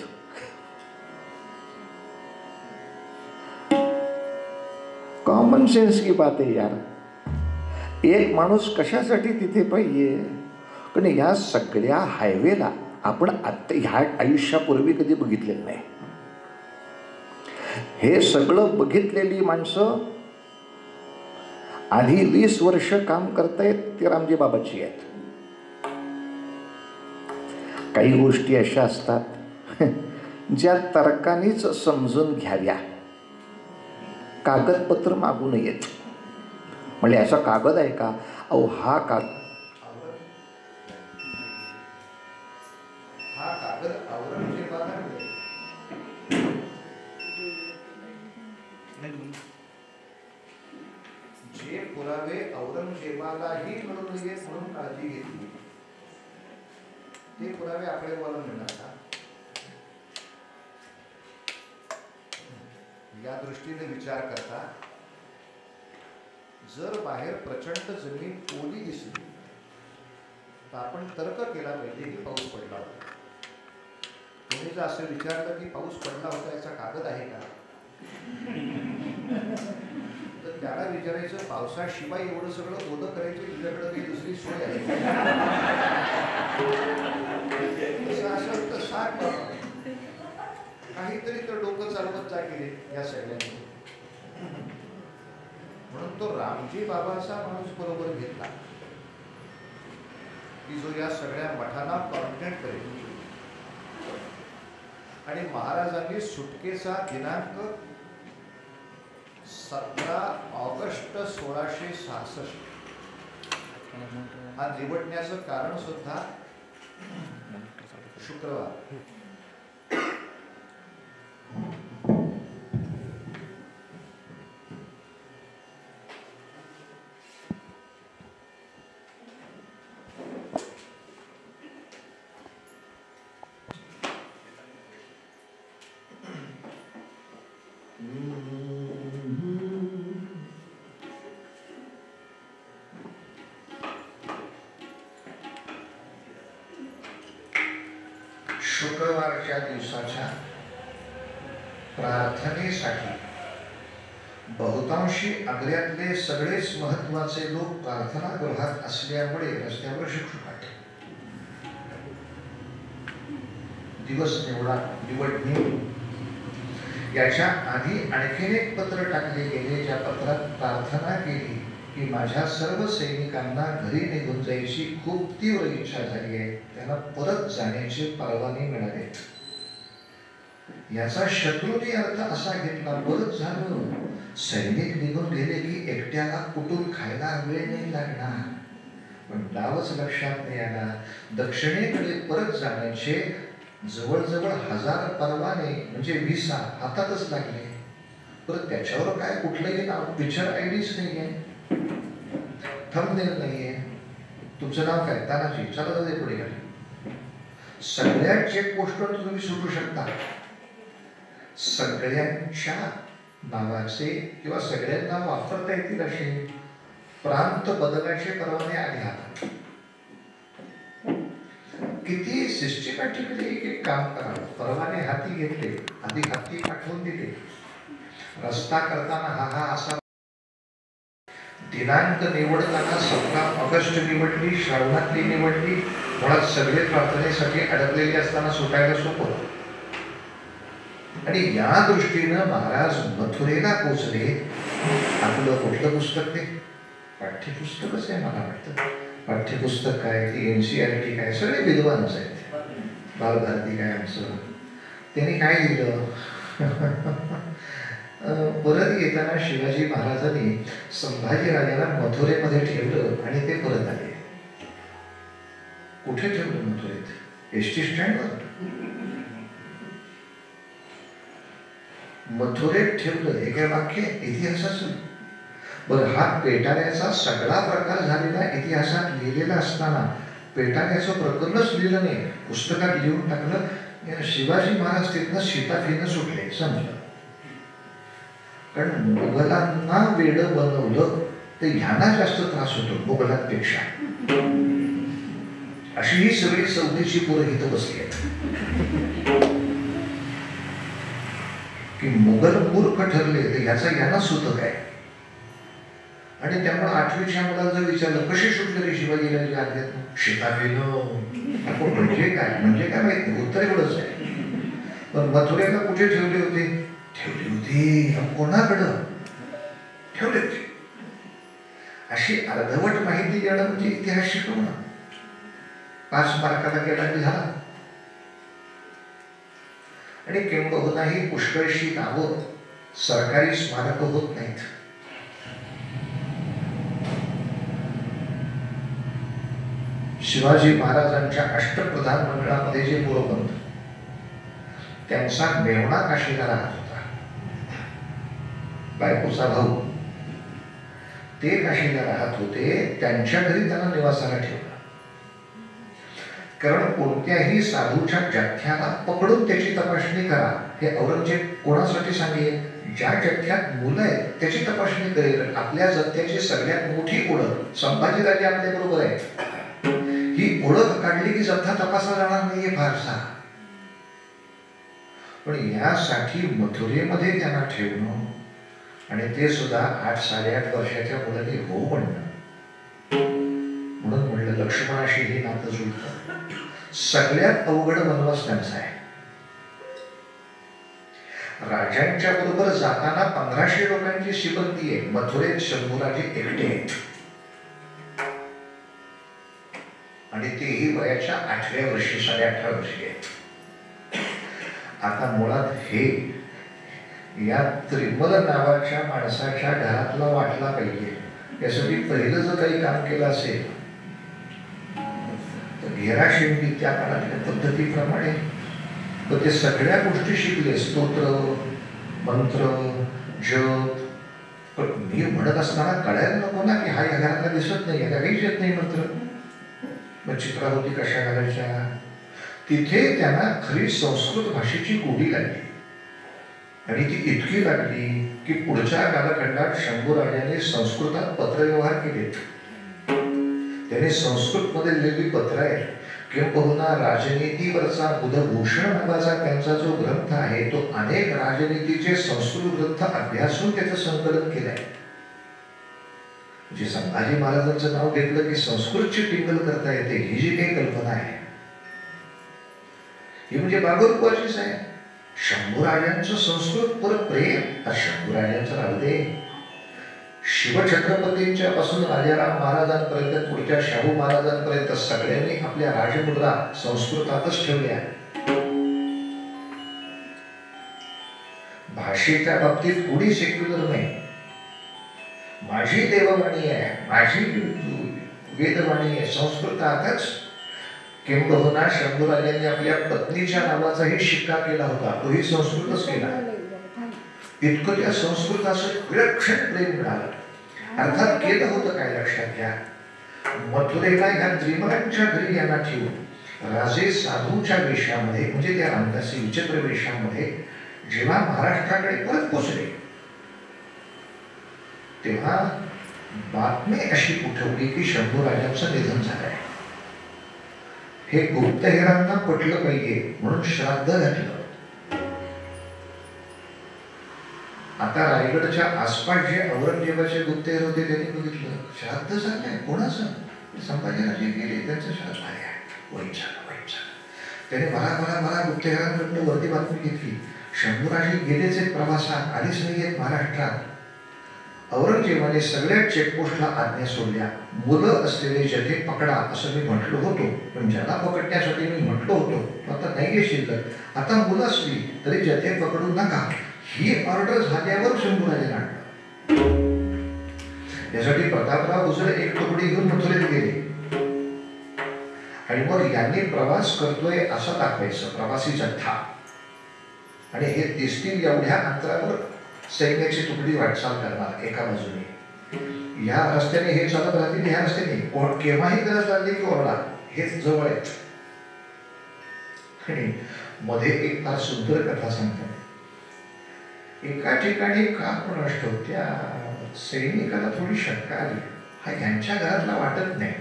Speaker 2: कॉमन सेन्स की बात आहे यार. एक माणूस कशासाठी तिथे पाहिजे? पण या सगळ्या हायवेला आपण आता ह्या आयुष्यापूर्वी कधी बघितलेलं नाही. हे सगळं बघितलेली माणसं आधी 20 वर्ष काम करतायत ते रामजी बाबाची आहेत. काही गोष्टी अशा असतात ज्या तर्कानेच समजून घ्याव्या, कागदपत्र मागू नयेत. म्हणजे असा कागद आहे का? अहो हा कागद औरंगजेबाला जे पुरावे औरंगजेबालाही मिळून नयेत म्हणून काळजी घेतली, ते पुरावे आपल्याला मिळणार का? या दृष्टीने विचार करता जर बाहेर प्रचंड जमीन ओली दिसली तर आपण तर्क केला पाहिजे की पाऊस पडला होता. तुम्ही जर असं विचारलं की पाऊस पडला होता याचा कागद आहे का, तर त्याला विचारायचं पावसाशिवाय एवढं सगळं ओलं करायचं तुझ्याकडे काही दुसरी सोय आहे? तसं असेल तर सांग बाबा, काहीतरी तर डोकं चालवत जा गेले या सगळ्यांनी. म्हणून तो रामजी बाबाचा माणूस बरोबर घेतला की जो या सगळ्या मठांना कॉन्टेंट करेल. आणि महाराजांनी सुटकेचा दिनांक 17 ऑगस्ट 1666 हा निवडण्याचं कारण सुद्धा शुक्रवार. शुक्रवारच्या दिवसाच्या प्रार्थनेसाठी बहुतांशी आग्र्यातले सगळेच महत्वाचे लोक प्रार्थना गृहात असल्यामुळे रस्त्यावर शुकशुकाट. दिवस निवडणे याच्या आधी आणखीन एक पत्र टाकले गेले, ज्या पत्रात प्रार्थना केली की माझ्या सर्व सैनिकांना घरी निघून जायची खूप तीव्र इच्छा झाली आहे, त्यांना परत जाण्याचे परवाने मिळाले. याचा शत्रूने अर्थ असा घेतला, परत झालं सैनिक निघून गेले की एकट्याला कुठून खायला वेळ नाही लागणार, पण नावच लक्षात नाही आला. दक्षिणेकडे परत जाण्याचे जवळजवळ 1000 परवाने म्हणजे व्हिसा हातातच लागले. परत त्याच्यावर काय कुठलंही नाव पिक्चर आयडीच नाहीये, थंबनेल नाहीये. तुमचं नाव काय? तानाजी. चला जाऊ दे पुढे गेले. सगळ्या चेकपोस्टवर तुम्ही सुटू शकता. सगळ्यांच्या नावाचे किंवा सगळ्यांना वापरता येतील असे प्रांत बदलाचे परवाने आले हातात. किती सिस्टमॅटिकली एक काम करावं. परवाने हाती घेतले, आधी हाती पाठवून दिले. रस्ता करताना हा असा दिनांक निवडताना 17 ऑगस्ट निवडली, श्रावणातली निवडली. मुळात सगळे प्रार्थनेसाठी अडकलेले असताना सुटायला सोपं. आणि या दृष्टीनं महाराज मथुरेला पोचले. आपलं कुठलं पुस्तक ते? पाठ्यपुस्तकच आहे मला वाटतं. पाठ्यपुस्तक काय, ती NCERT काय, सगळे विद्वानच आहेत. बालभारती काय आमचं. त्यांनी काय लिहिलं? परत येताना शिवाजी महाराजांनी संभाजीराजाला मथुरेमध्ये ठेवलं आणि ते परत आले. कुठे ठेवलं मथुरेत? एसटी स्टँडवर. मथुरेत ठेवलं हे काय वाक्य इतिहासाचं? बरं, हा पेटाऱ्याचा सगळा प्रकार झालेला इतिहासात लिहिलेला असताना पेटाऱ्याचं प्रकरणच लिहिलं नाही, पुस्तकात लिहून टाकलं. शिवाजी महाराज तिथनं सीताफीनं सुटले. समजलं? कारण मुघलांना वेडं बनवलं तर ह्यांना जास्त त्रास होतो मुघलांपेक्षा. अशी ही सगळी सौदेची पोरं इथं बसली आहेत की मुघल मूर्ख ठरले तर ह्याचा यांना सुतक आहे. आणि त्यामुळे 8वीच्या मुलाला जर विचारलं कशी सुटले रे शिवाजीराजे आज्ञेतून? सीताफीनं. म्हणजे काय माहित नाही, उत्तर एवढंच आहे. पण मथुरेला कुठे ठेवले होते? कोणाकडं ठेवले होते? अशी अर्धवट माहिती देणं म्हणजे इतिहास शिकवणं. 5 मार्काला गेला की झाला. आणि किंबहुना ही पुष्कळशी नावं सरकारी स्मारक होत नाहीत. शिवाजी महाराजांच्या अष्टप्रधान मंडळामध्ये जे पुरोबंद, त्यांचा मेवणा काशीला राहत होता, बायकोचा भाऊ. ते काशीला राहत होते. त्यांच्या घरी त्यांना निवासाला ठेवलं. कारण कोणत्याही साधूच्या जथ्याला पकडून त्याची तपासणी करा हे औरंगजेब कोणासाठी सांगेल? ज्या जथ्यात मुलं आहेत त्याची तपासणी करेल. आपल्या जथ्याची सगळ्यात मोठी ओळख संभाजीराजे आपल्या बरोबर आहे. ही ओळख काढली की जथ्था तपासला जाणार नाहीये फारसा. पण यासाठी मथुरेमध्ये त्यांना ठेवणं आणि ते सुद्धा 8-8.5 वर्षाच्या मुलाने हो म्हणणं. म्हणून म्हणलं लक्ष्मणाशी हे नातं जुळतं. सगळ्यात अवघड वनवास त्यांचा आहे. राजांच्या बरोबर जाताना 1500 लोकांची शिबंदी आहे. मथुरेत शंभूराजे एकटे आहेत आणि तेही वयाच्या 8व्या वर्षी 18.5 वर्षी आहेत. आता मुळात हे या त्रिमल नावाच्या माणसाच्या घरातला वाटला पाहिजे. यासाठी पहिलं जर काही काम केलं असेल तर घेरा शेंडी त्या काळातल्या पद्धतीप्रमाणे तर ते सगळ्या गोष्टी शिकले. स्तोत्र, मंत्र, जप. पण मी म्हणत असताना कळायला नको ना की हा या घरातला दिसत नाही, याला काहीच येत नाही मंत्र. मग चित्रावती कशा घालायच्या? तिथे त्यांना खरी संस्कृत भाषेची गोडी लागली आणि ती इतकी लागली की पुढच्या कालखंडात शंभूराजांनी संस्कृतात पत्रव्यवहार केले. त्याने संस्कृतमध्ये लिहिलेली पत्र आहे. किंबहुना राजनीतीवरचा बुधभूषण नावाचा त्यांचा जो ग्रंथ आहे तो अनेक राजनीतीचे संस्कृत ग्रंथ अभ्यासून त्याचं संकलन केलंय. म्हणजे संभाजी महाराजांचं नाव घेतलं की संस्कृतची टिंगल करता येते ही जी काही कल्पना आहे ही म्हणजे बागरूपाचीच आहे. शंभूराजांचं संस्कृत परत प्रेम. शंभूराजांचं राहू दे, शिवछत्रपतींच्या पासून राजाराम महाराजांपर्यंत पुढच्या शाहू महाराजांपर्यंत सगळ्यांनी आपल्या राजमुद्रा संस्कृतातच ठेवल्या. भाषेच्या बाबतीत कोणी सेक्युलर नाही. माझी देववाणी आहे, माझी वेदवाणी आहे, संस्कृतातच. किंबहुना शंभूराजांनी आपल्या पत्नीच्या नावाचाही शिक्का केला होता, तोही संस्कृतच केला. इतकं त्या संस्कृताचं विलक्षण प्रेम मिळालं. अर्थात केलं होतं काय लक्षात घ्या, मथुरेला ह्या द्रिमलांच्या घरी यांना ठेवून राजे साधूच्या वेशामध्ये म्हणजे त्या रामदासी विचित्र वेशामध्ये जेव्हा महाराष्ट्राकडे परत पोचले तेव्हा बातमी अशी उठवली की शंभूराजांचं निधन झालंय. हे गुप्तहेरांना पटलं पाहिजे म्हणून श्राद्ध घातलं. आता रायगडच्या आसपास जे औरंगजेबाचे गुप्तहेर होते त्यांनी बघितलं श्राद्ध झालंय. कोणाचं? संभाजीराजे गेले, त्यांचं श्राद्ध आहे. वाईट झालं, वाईट झालं. त्याने मला गुप्तहेरांकडून वरती बातमी घेतली, शंभूराजे गेलेच आहेत प्रवासात, आलीच नाही आहेत महाराष्ट्रात. औरंगजेबाने सगळ्या चेकपोस्टला आज्ञा सोडल्या. मुलं असलेले जथे पकडा असं मी म्हटलो होतो, पण ज्याला पकडण्यासाठी मी म्हटलो होतो तो आता नाही शिल्लक. आता मुलं असली तरी जथे पकडू नका ही ऑर्डर झाल्यावर शंभूराजे आणलं. यासाठी प्रतापराव गुजर एक तुकडी घेऊन मथुरेत गेले आणि मग यांनी प्रवास करतोय असं दाखवायचं, प्रवासी जथ्था. आणि हे दिसतील एवढ्या अंतरावर सैन्याची तुकडी वाटचाल करणार एका बाजूने. या रस्त्याने हे चालत राहतील, ह्या रस्त्याने कोण केव्हाही गरज लागली की ओरडा, हेच जवळ आहेत. आणि मध्ये एक फार सुंदर कथा सांगतात. एका ठिकाणी का कोणास ठाऊक त्या सैनिकाला थोडी शंका आली, हा यांच्या घरातला वाटत नाही,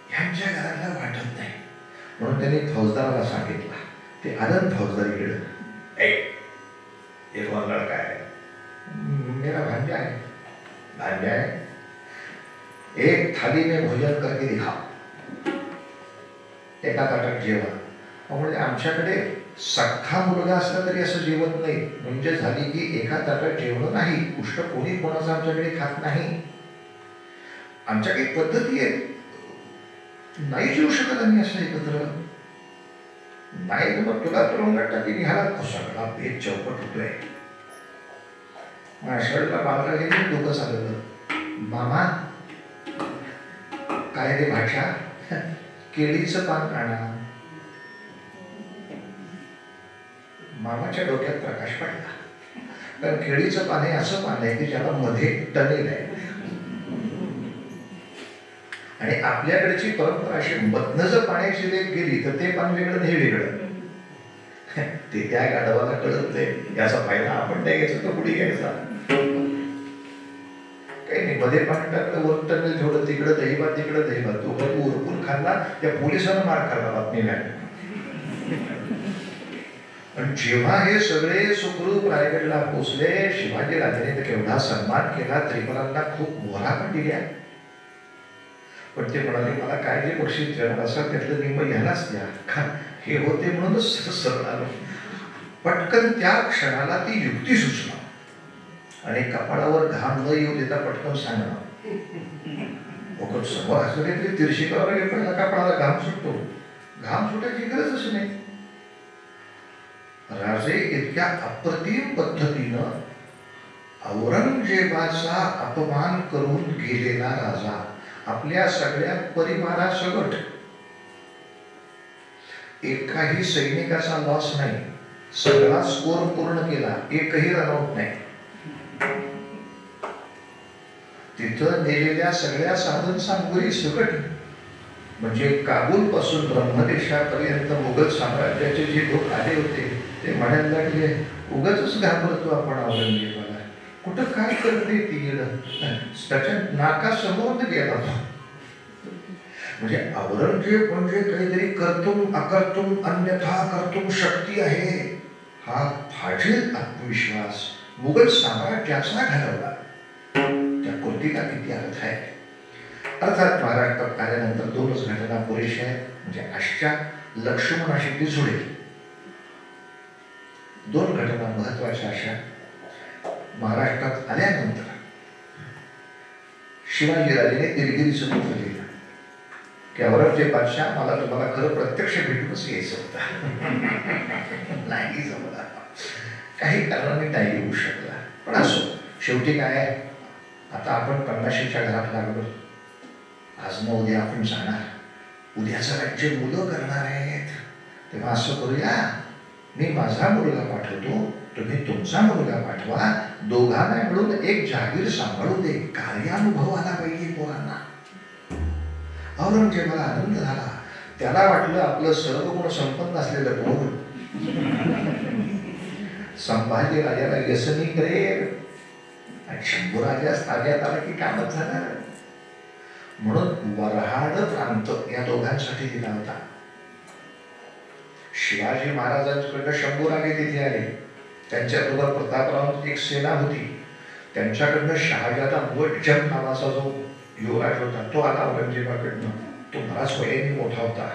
Speaker 2: ह्यांच्या घरातला वाटत नाही. म्हणून त्यांनी फौजदाराला सांगितलं. ते आनंद फौजदारीकडे, एक और लड़का है, मेरा भांजा है, भांजा है, एक थाली में भोजन करके दिखा, एका ताटात जेवण. म्हणजे आमच्याकडे सख्खा मुलगा असला तरी असं जेवण नाही, म्हणजे झाली की एका ताटात जेवण नाही. उष्ट कोणी कोणाचं आमच्याकडे खात नाही. आमच्या काही पद्धती आहेत, नाही जेवू शकत आम्ही असं एकत्र. नाही तर मग तुला तुरुंगात टाकी निघाला सगळा भेद चौपट होतोय. शर्टला बांधला गेली, डोकं चालवलं. मामा काय रे भाषा, केळीचं पान आणा. मामाच्या डोक्यात प्रकाश पडला, कारण केळीचं पान हे असं पान आहे की ज्याला मध्ये टनेल आहे. आणि आपल्याकडची परंपरा अशी, मधनं जर पाण्याची लेप गेली तर ते पान वेगळं हे वेगळं. ते त्या गाढवाला कळत नाही, याचा फायदा आपण नाही घ्यायचा तो पुढे घ्यायचा. काही नाही, मध्ये पाणी टाकलं, वर टनेल ठेवलं, तिकडं दहीभात तिकडं दहीभात. तो उरकून खाल्ला, त्या पोलिसांना मार खाल्ला बातमीला. पण जेव्हा हे सगळे सुखरूप रायगडला पोचले, शिवाजी राजाने तर केवढा सन्मान केला, त्रिपुरांना खूप मोहरा पण दिल्या. पण ते म्हणाले मला काय जे बक्षीस देणार असं त्यातलं निम्म ह्यालाच द्या. हे होते म्हणूनच सरळ आलो. पटकन त्या क्षणाला ती युक्ती सुचणार आणि कपाळावर घाम न येऊ देता पटकन सांगणार. समोर असं काहीतरी तिरशी करावं लागेल, पहिला कपाळाला घाम सुटतो. घाम सुटायची गरजच नाही. राजे इतक्या अप्रतिम पद्धतीनं औरंगजेबाचा अपमान करून गेलेला राजा, आपल्या सगळ्या परिवारासकट, एकाही सैनिकाचा लॉस नाही, सगळा स्कोर पूर्ण केला, एकही रनआउट नाही. तिथं नेलेल्या सगळ्या साधन सामुग्री सकट, म्हणजे काबूल पासून ब्रह्मदेशापर्यंत मुघल साम्राज्याचे जे लोक आले होते ते म्हणायला लागले उगाच घाबरतो आपण औरंगजेबाला, कुठं काय करते ती, त्याच्या नाकासमोर गेला. म्हणजे औरंगजेब म्हणजे काहीतरी कर्तुम अकर्तुम अन्यथा कर्तुम शक्ती आहे, हा फाजील आत्मविश्वास मुघल साम्राज्याचा घालवला. त्या कृतीला किती अर्थ आहे. अर्थात महाराष्ट्रात आल्यानंतर दोनच घटना पुरेशा आहेत, म्हणजे आजच्या लक्ष्मणाशी ती जुळेल. दोन घटना महत्वाच्या अशा. महाराष्ट्रात आल्यानंतर शिवाजीराजेने दिलगिरीचं पत्र लिहिलं की औरंगजेब बादशाह, मला तुम्हाला खरं प्रत्यक्ष भेटूनच यायचं होतं, नाही जमला, काही कारणाने नाही येऊ शकला. पण असो, शेवटी काय, आता आपण 50च्या घरात लागलो. आज न उद्या आपण जाणार, उद्याचं राज्य मुलं करणार आहेत, तेव्हा असं करूया, मी माझा मुलगा पाठवतो, तुम्ही तुमचा मुलगा पाठवा, दोघांना मिळून एक जागीर सांभाळू दे. कार्यानुभव आला पाहिजे पोरांना. औरंगजेबाला आनंद झाला. त्याला वाटलं आपलं सर्व गुण संपन्न असलेलं पोर संभाजी राजाला व्यसनी करेल आणि शंभूराजा ताब्यात आला की कामच झालं. म्हणून वऱ्हाड प्रांत या दोघांसाठी दिला होता. शिवाजी महाराजांकडे शंभूराजे तिथे आले, त्यांच्याबरोबर प्रतापरावांची एक सेना होती, त्यांच्याकडनं शहाजादा मुअज्जम नावाचा जो युवराज होता तो आला औरंगजेबाकडनं. तो बराच वयाने मोठा होता.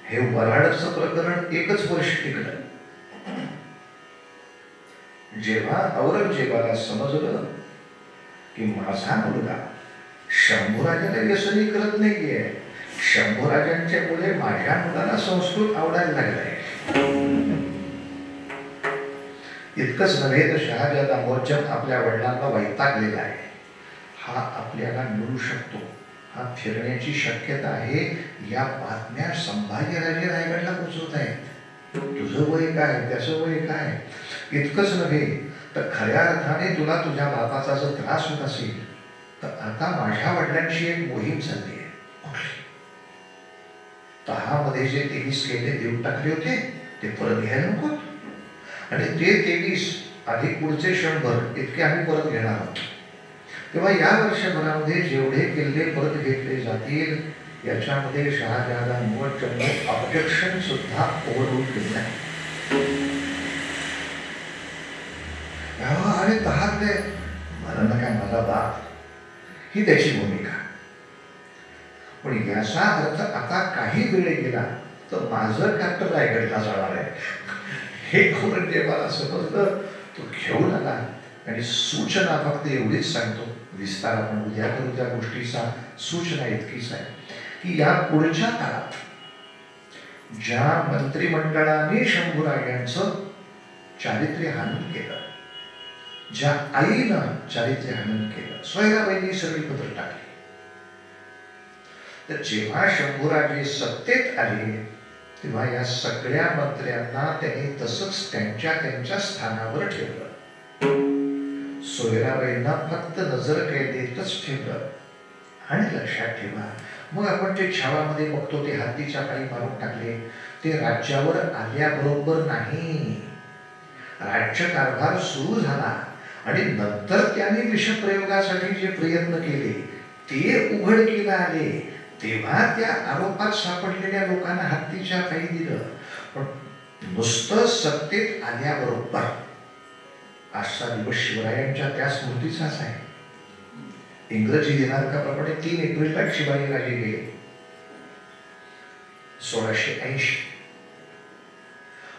Speaker 2: हे वऱ्हाडचं प्रकरण एकच वर्ष टिकलं. जेव्हा औरंगजेबाला समजलं की माझा मुलगा शंभूराजाला व्यसनी करत नाहीये, शंभूराजांच्या मुले माझ्या मुलाला संस्कृत आवडायला लागलाय, इतकंच नव्हे तर शहाजादा मुअज्जम आपल्या वडिलांना वैतागलेला आहे. हा आपल्याला मिळू शकतो, हा फिरण्याची शक्यता आहे, या बातम्या संभाजीराजे रायगडला पोचवत आहेत. तुझं वय काय, त्याचं वय काय, इतकंच नव्हे तर खऱ्या अर्थाने तुला तुझ्या बापाचा जर त्रास होत असेल तर आता माझ्या वडिलांची एक मोहीम चालली आहे. तहामध्ये जे 23 केले देऊन टाकले होते ते परत घ्यायला नको, आणि ते 23 अधिक पुढचे 100 इतके आम्ही परत घेणार आहोत. तेव्हा या वर्षभरामध्ये जेवढे किल्ले परत घेतले जातील याच्यामध्ये शहाजहान मुअज्जमने ऑब्जेक्शन सुद्धा ओव्हररूल केले आहे. आणि तहातले मला नका माझा बाप, ही त्याची भूमिका. पण याचा अर्थ आता काही वेळ गेला तर माझं कॅप्टन रायगडला जाणार आहे हे औरंगजेबाला समजलं. तो घेऊन आला आणि सूचना फक्त एवढीच सांगतो, विस्तार आपण उद्या करू त्या गोष्टीचा. सूचना इतकीच आहे की या पुढच्या काळात ज्या मंत्रिमंडळाने शंभूराजांचं चारित्र्य हनन केलं, ज्या आईनं चारित्र्य हनन केलं, सोयराबाईंनी सगळी पत्र टाकली, तर जेव्हा शंभूराजे सत्तेत आले तेव्हा या सगळ्या मंत्र्यांना त्यांनी तसंच त्यांच्या स्थानावर ठेवलं. सोयराबाईंना फक्त नजर कैदेतच ठेवलं. आणि लक्षात ठेवा, मग आपण ते छावामध्ये बघतो ते हत्तीच्या पायी मारून टाकले, ते राज्यावर आल्याबरोबर नाही, राज्यकारभार सुरू झाला आणि नंतर त्यांनी विषप्रयोगासाठी जे प्रयत्न केले ते उघडकीला आले, तेव्हा त्या आरोपात सापडलेल्या लोकांना हत्तीच्या पायी दिलं. पण नुसतं सत्तेत आल्याबरोबर आजचा दिवस शिवरायांच्या त्या स्मृतीचाच आहे. इंग्रजी दिनांकाप्रमाणे 3 एप्रिलला शिवाजीराजे गेले 1680.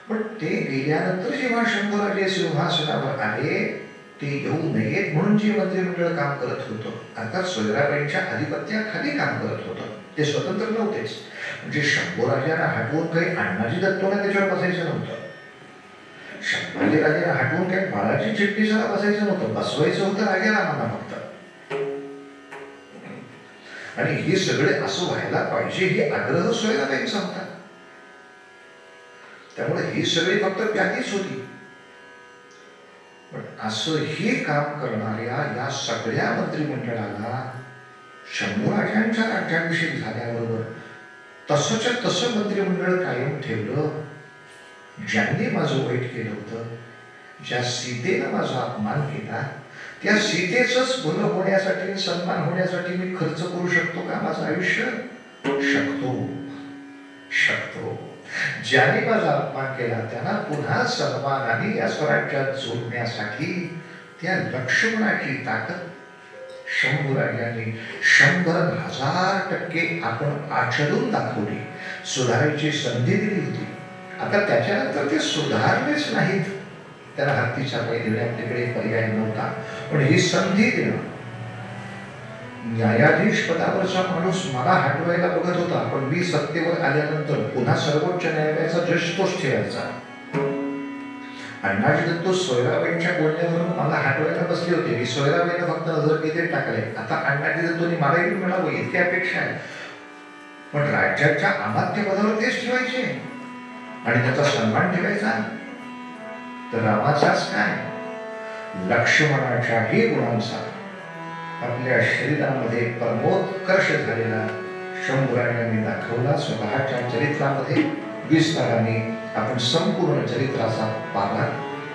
Speaker 2: पण ते गेल्यानंतर जेव्हा शंभूराजे सिंहासनावर आले, ते येऊ नयेत म्हणून जे मंत्रिमंडळ काम करत होतं, अर्थात सोयराबाईंच्या अधिपत्याखाली काम करत होतं, ते स्वतंत्र नव्हतेच. म्हणजे शंभूराजांना हटवून काही अण्णाजी दत्तोना त्याच्यावर बसायचं नव्हतं, संभाजीराजेंना हटवून काही बाळाजी चिटणीसाला बसायचं नव्हतं, बसवायचं होतं राजारामांना फक्त. आणि हे सगळे असं व्हायला पाहिजे हे आग्रह सोयराबाईंचा होता. त्यामुळे ही सगळी फक्त त्यातीच होती. पण असं हे काम करणाऱ्या या सगळ्या मंत्रिमंडळाला शंभूराजांच्या राज्याभिषेक झाल्याबरोबर तसंच्या तसं मंत्रिमंडळ कायम ठेवलं. ज्यांनी माझं वाईट केलं होतं, ज्या सीतेनं माझा अपमान केला, त्या सीतेचंच भलं होण्यासाठी, सन्मान होण्यासाठी मी खर्च करू शकतो का माझं आयुष्य? शकतो. ज्याने माझा अपमान केला त्यांना पुन्हा सन्मानाने या स्वराज्यात जोडण्यासाठी त्या लक्ष्मणाची ताकद शंभूराजांनी 100,000% आपण आचरून दाखवली, सुधारायची संधी दिली होती. आता त्याच्यानंतर ते सुधारलेच नाहीत, त्याला हत्तीच्या पायी देण्याकडे पर्याय नव्हता. पण ही संधी देणं, न्यायाधीश पदावरचा माणूस मला हटवायला बघत होता, पण मी सत्तेवर आल्यानंतर पुन्हा सर्वोच्च न्यायालयाचा जज तोच ठेवायचा. अण्णाजी दत्त सोयराबाईंच्या बोलण्यावरून मला हटवायला बसले होते. मी सोयराबाईंना फक्त नजर किती टाकले. आता अण्णाजी दत्तोनी मलाही मिळावं इतकी अपेक्षा आहे. पण राज्याच्या अमात्य पदावर तेच ठेवायचे आणि त्याचा सन्मान ठेवायचा. तर रामाचाच काय, लक्ष्मणाच्याही गुणांचा आपल्या शरीरामध्ये परमोत्कर्ष झालेला शंभूराजांनी दाखवला. स्वतःच्या चरित्रामध्ये विस्ताराने आपण संपूर्ण चरित्राचा पाला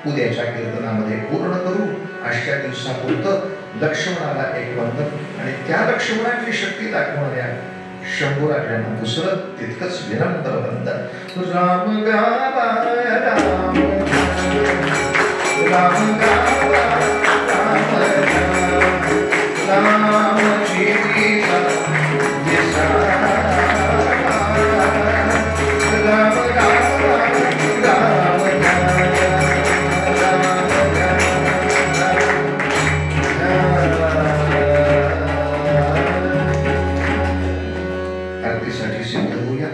Speaker 2: उद्याच्या कीर्तनामध्ये पूर्ण करू. आजच्या दिवसापुरतं लक्ष्मणाला एक वंदन आणि त्या लक्ष्मणाची शक्ती दाखवणाऱ्या शंभूराजांना दुसरं तितकंच विनम्र वंदन. राम गावा राम राम गावा राम जीविका दिसा राम गावा राम आरतीसाठी सिद्ध होऊया.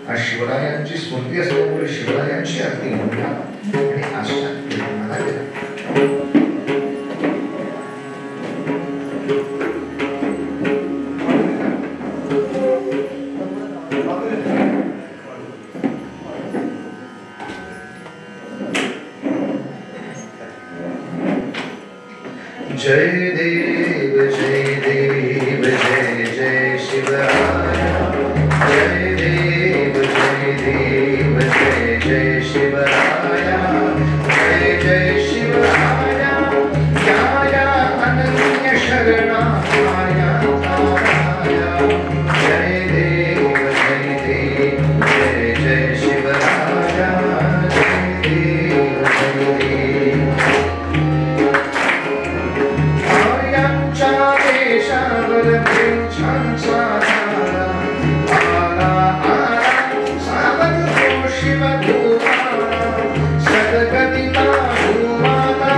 Speaker 2: आज शिवरायांची स्मृती असल्यामुळे शिवरायांची आरती म्हणूया आणि आजच्या कीर्तनाला गेला. जय देव जय देव जय जय शिवराय. जय देव जय देव जय जय शिवराय. जय जय शिवराय. न्याया अनन्य शरणाया ताराया. जय देव जय देव जय जय शिवराय. जय देव जय देव. देशावर प्रेमांचा धारा आला आला सावध तो शिवधुमाला. सद्गतिता भूमाला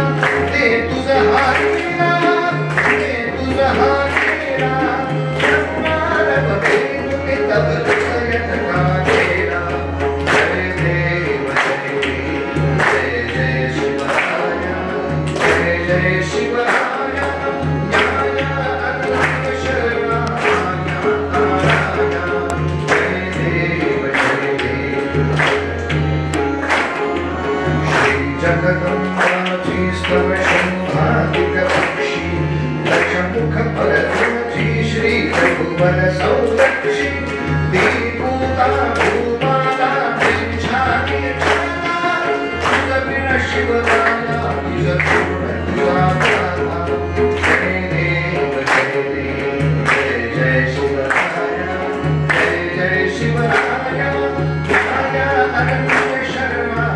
Speaker 2: ते तुझं हाकेला ते तुझं हाकेला. शंभर बघे तब तुझयटका केला. जय देव जय देव जय जय शिवराय. जय जय शिवराय. जगदंबाची स्तव शंभाधिक पक्षी दशमुख परमाची श्री रघुवर सौरक्षी. देवता भूमाला छाती छाला. तुझ बिन शिवराया तुझ पूर्ण तुझा गाला. जय देव जय देव जय जय शिवराया. जय जय शिवराया. न्याया अनन्य शर्मा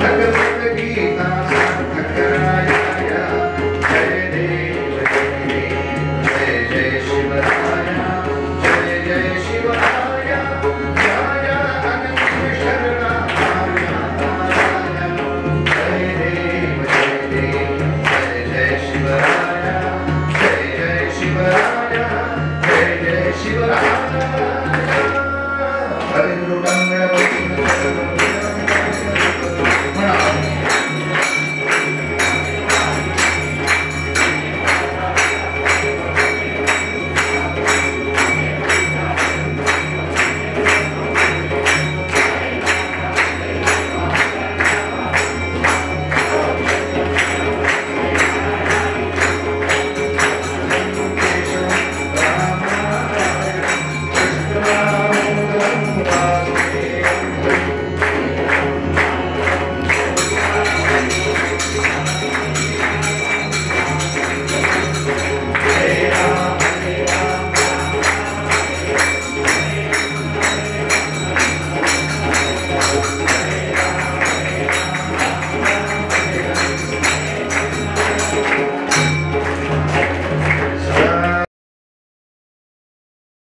Speaker 2: भगवत गीता सार्थक राया. जय देव